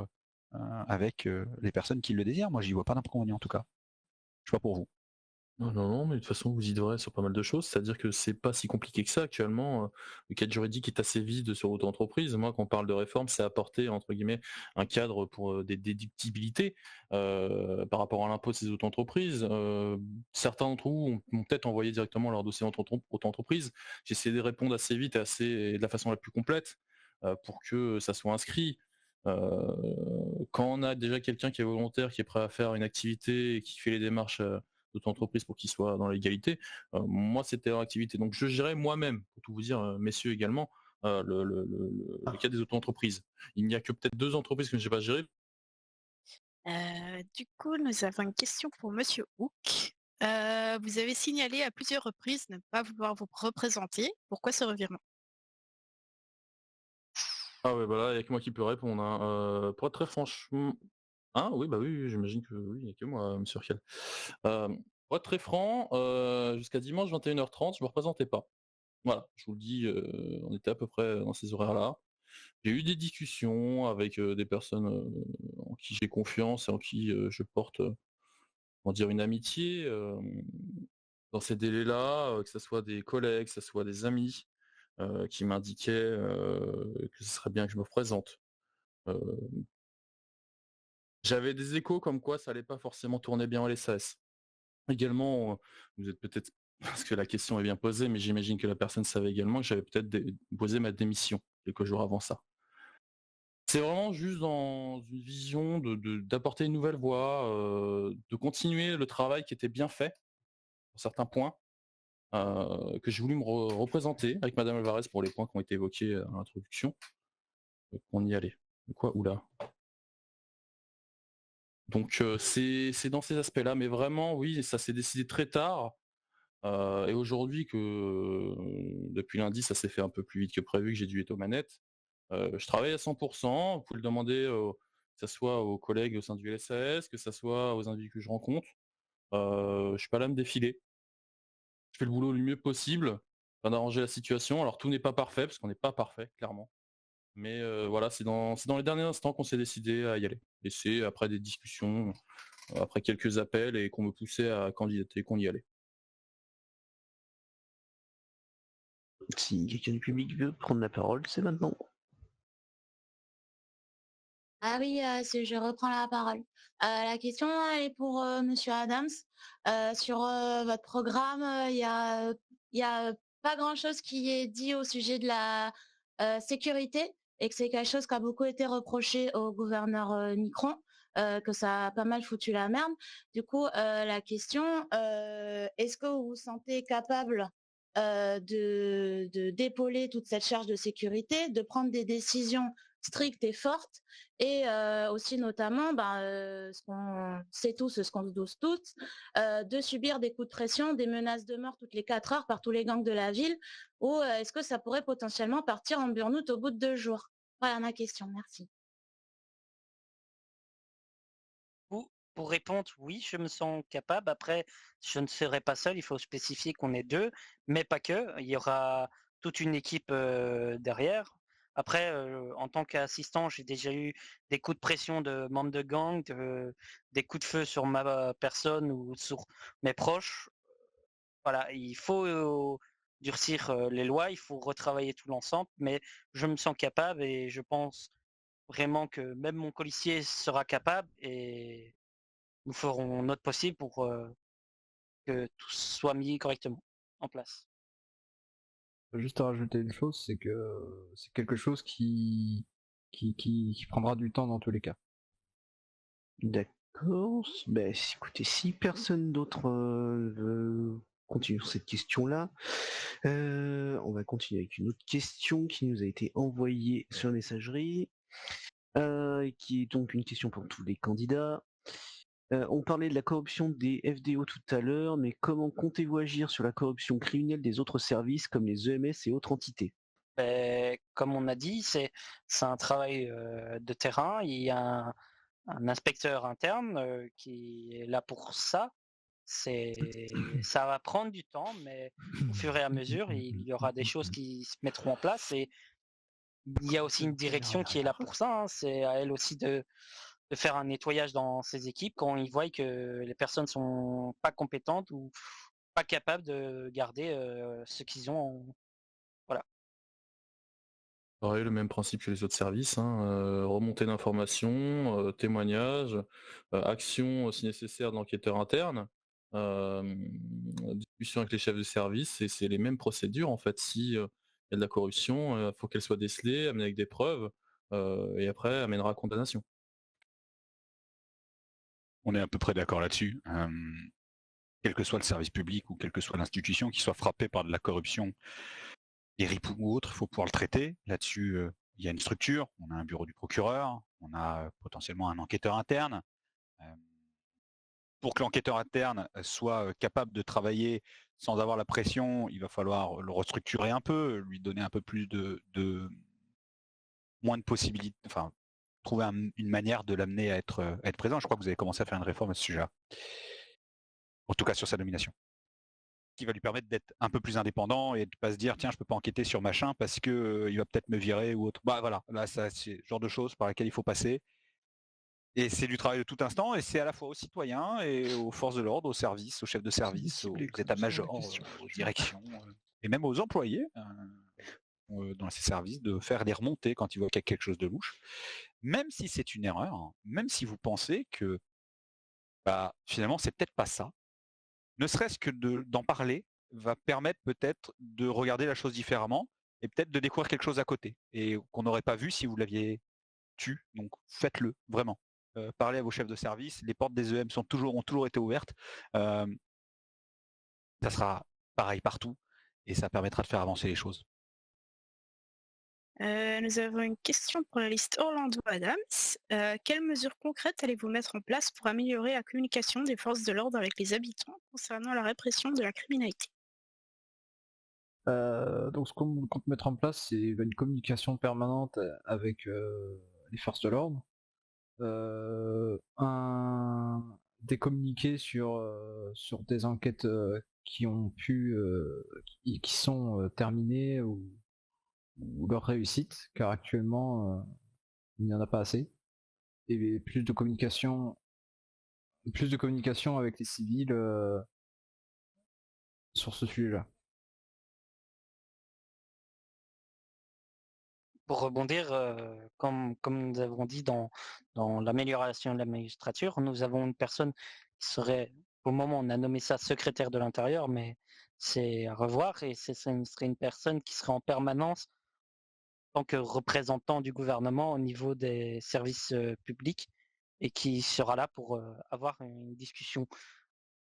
avec les personnes qui le désirent. Moi, j'y vois pas d'inconvénient en tout cas. Je sais pas pour vous. Non, mais de toute façon, vous y devrez sur pas mal de choses. C'est-à-dire que c'est pas si compliqué que ça actuellement. Le cadre juridique est assez vide sur l'auto-entreprise. Moi, quand on parle de réforme, c'est apporter, entre guillemets, un cadre pour des déductibilités par rapport à l'impôt de ces auto-entreprises. Certains d'entre vous ont peut-être envoyé directement leur dossier auto-entreprise. J'ai essayé de répondre assez vite et de la façon la plus complète pour que ça soit inscrit. Quand on a déjà quelqu'un qui est volontaire, qui est prêt à faire une activité et qui fait les démarches d'auto-entreprise pour qu'il soit dans l'égalité, moi c'était leur activité. Donc je gérais moi-même, pour tout vous dire, messieurs également, le cas des auto-entreprises. Il n'y a que peut-être 2 entreprises que je n'ai pas gérées. Du coup, nous avons une question pour Monsieur Hook. Vous avez signalé à plusieurs reprises ne pas vouloir vous représenter. Pourquoi ce revirement? Ah ouais, bah là, il n'y a que moi qui peux répondre. Hein. Pour être très franchement... Ah oui, bah oui, j'imagine que oui, il n'y a que moi, monsieur Urkel. Pour être très franc, jusqu'à dimanche 21h30, je me représentais pas. Voilà, je vous le dis, on était à peu près dans ces horaires-là. J'ai eu des discussions avec des personnes en qui j'ai confiance et en qui je porte, comment dire, une amitié dans ces délais-là, que ce soit des collègues, que ce soit des amis qui m'indiquaient que ce serait bien que je me représente. J'avais des échos comme quoi ça allait pas forcément tourner bien à l'SAS. Également, vous êtes peut-être parce que la question est bien posée, mais j'imagine que la personne savait également que j'avais peut-être posé ma démission quelques jours avant ça. C'est vraiment juste dans une vision d'apporter une nouvelle voie, de continuer le travail qui était bien fait, sur certains points, que j'ai voulu me représenter avec Madame Alvarez pour les points qui ont été évoqués à l'introduction. On y allait. Quoi? Oula. Donc c'est dans ces aspects-là, mais vraiment, oui, ça s'est décidé très tard. Et aujourd'hui depuis lundi, ça s'est fait un peu plus vite que prévu, que j'ai dû être aux manettes. Je travaille à 100%, vous pouvez le demander, que ça soit aux collègues au sein du LSAS, que ça soit aux individus que je rencontre. Je suis pas là à me défiler. Je fais le boulot le mieux possible, afin d'arranger la situation. Alors tout n'est pas parfait, parce qu'on n'est pas parfait, clairement. Mais voilà, c'est dans les derniers instants qu'on s'est décidé à y aller. Et c'est après des discussions, après quelques appels et qu'on me poussait à candidater, qu'on y allait. Si quelqu'un du public veut prendre la parole, c'est maintenant. Ah oui, je reprends la parole. La question elle est pour Monsieur Adams. Sur votre programme, il y a pas grand-chose qui est dit au sujet de la sécurité et que c'est quelque chose qui a beaucoup été reproché au gouverneur Micron, que ça a pas mal foutu la merde. Du coup, la question, est-ce que vous vous sentez capable de d'épauler toute cette charge de sécurité, de prendre des décisions strictes et fortes et aussi notamment, ce qu'on sait tous, ce qu'on se doute toutes, de subir des coups de pression, des menaces de mort toutes les 4 heures par tous les gangs de la ville, ou est-ce que ça pourrait potentiellement partir en burn-out au bout de 2 jours? Voilà ma question, merci. Pour répondre, oui, je me sens capable. Après, je ne serai pas seul, il faut spécifier qu'on est 2, mais pas que. Il y aura toute une équipe derrière. Après, en tant qu'assistant, j'ai déjà eu des coups de pression de membres de gang, des coups de feu sur ma personne ou sur mes proches. Voilà, il faut durcir les lois, il faut retravailler tout l'ensemble, mais je me sens capable et je pense vraiment que même mon policier sera capable et nous ferons notre possible pour que tout soit mis correctement en place. Juste à rajouter une chose, c'est que c'est quelque chose qui prendra du temps dans tous les cas. D'accord. Ben, écoutez, si personne d'autre veut continuer sur cette question-là, on va continuer avec une autre question qui nous a été envoyée sur la messagerie, qui est donc une question pour tous les candidats. On parlait de la corruption des FDO tout à l'heure, mais comment comptez-vous agir sur la corruption criminelle des autres services comme les EMS et autres entités? Comme on a dit, c'est un travail de terrain. Il y a un inspecteur interne qui est là pour ça. Ça va prendre du temps, mais au fur et à mesure, il y aura des choses qui se mettront en place. Et il y a aussi une direction qui est là pour ça. Hein. C'est à elle aussi de faire un nettoyage dans ses équipes quand ils voient que les personnes sont pas compétentes ou pas capables de garder ce qu'ils ont. Voilà. Pareil, le même principe que les autres services, hein, remontée d'informations, témoignages, action si nécessaire de l'enquêteur interne, discussion avec les chefs de service, et c'est les mêmes procédures en fait. Si il y a de la corruption, il faut qu'elle soit décelée, amenée avec des preuves, et après amènera à condamnation. On est à peu près d'accord là-dessus. Quel que soit le service public ou quelle que soit l'institution qui soit frappée par de la corruption, RIP ou autre, il faut pouvoir le traiter. Là-dessus, il y a une structure, on a un bureau du procureur, on a potentiellement un enquêteur interne. Pour que l'enquêteur interne soit capable de travailler sans avoir la pression, il va falloir le restructurer un peu, lui donner un peu plus de moins de possibilités, enfin trouver une manière de l'amener à être présent. Je crois que vous avez commencé à faire une réforme à ce sujet-là. En tout cas sur sa nomination. Qui va lui permettre d'être un peu plus indépendant et de pas se dire tiens je peux pas enquêter sur machin parce que il va peut-être me virer ou autre. Bah voilà, là ça c'est le genre de choses par lesquelles il faut passer. Et c'est du travail de tout instant et c'est à la fois aux citoyens et aux forces de l'ordre, aux services, aux chefs de service, aux états-majors, aux directions et même aux employés dans ces services de faire des remontées quand ils voient qu'il y a quelque chose de louche. Même si c'est une erreur, même si vous pensez que bah, finalement c'est peut-être pas ça, ne serait-ce que d'en parler va permettre peut-être de regarder la chose différemment et peut-être de découvrir quelque chose à côté et qu'on n'aurait pas vu si vous l'aviez tu. Donc faites-le, vraiment. Parlez à vos chefs de service, les portes des EM ont toujours été ouvertes. Ça sera pareil partout et ça permettra de faire avancer les choses. Nous avons une question pour la liste Orlando Adams. Quelles mesures concrètes allez-vous mettre en place pour améliorer la communication des forces de l'ordre avec les habitants concernant la répression de la criminalité? Donc ce qu'on compte mettre en place, c'est une communication permanente avec les forces de l'ordre, des communiqués sur des enquêtes qui sont terminées ou leur réussite, car actuellement il n'y en a pas assez, et plus de communication avec les civils sur ce sujet-là. Pour rebondir, comme nous avons dit dans l'amélioration de la magistrature, nous avons une personne qui serait, au moment on a nommé ça secrétaire de l'intérieur, mais c'est à revoir, et ce serait une personne qui serait en permanence en tant que représentant du gouvernement au niveau des services publics et qui sera là pour avoir une discussion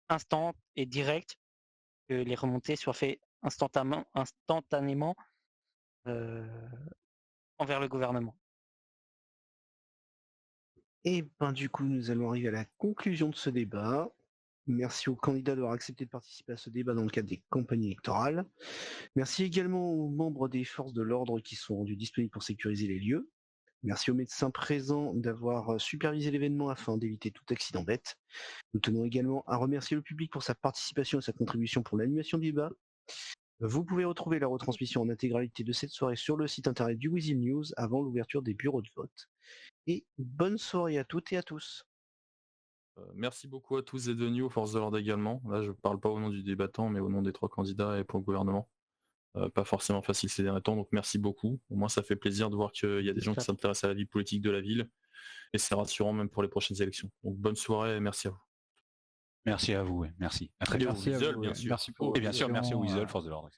instante et directe, que les remontées soient faites instantanément envers le gouvernement. Et ben du coup, nous allons arriver à la conclusion de ce débat. Merci aux candidats d'avoir accepté de participer à ce débat dans le cadre des campagnes électorales. Merci également aux membres des forces de l'ordre qui sont rendus disponibles pour sécuriser les lieux. Merci aux médecins présents d'avoir supervisé l'événement afin d'éviter tout accident bête. Nous tenons également à remercier le public pour sa participation et sa contribution pour l'animation du débat. Vous pouvez retrouver la retransmission en intégralité de cette soirée sur le site internet du Wizim News avant l'ouverture des bureaux de vote. Et bonne soirée à toutes et à tous. Merci beaucoup à tous et venus aux forces de l'ordre également. Là, je ne parle pas au nom du débattant, mais au nom des 3 candidats et pour le gouvernement. Pas forcément facile ces derniers temps, donc merci beaucoup. Au moins, ça fait plaisir de voir qu'il y a des gens qui s'intéressent à la vie politique de la ville, et c'est rassurant même pour les prochaines élections. Donc bonne soirée et merci à vous. Merci à vous, merci. À très bientôt. bientôt. Bien sûr. Et bien sûr, merci aux Weasel, force de l'ordre.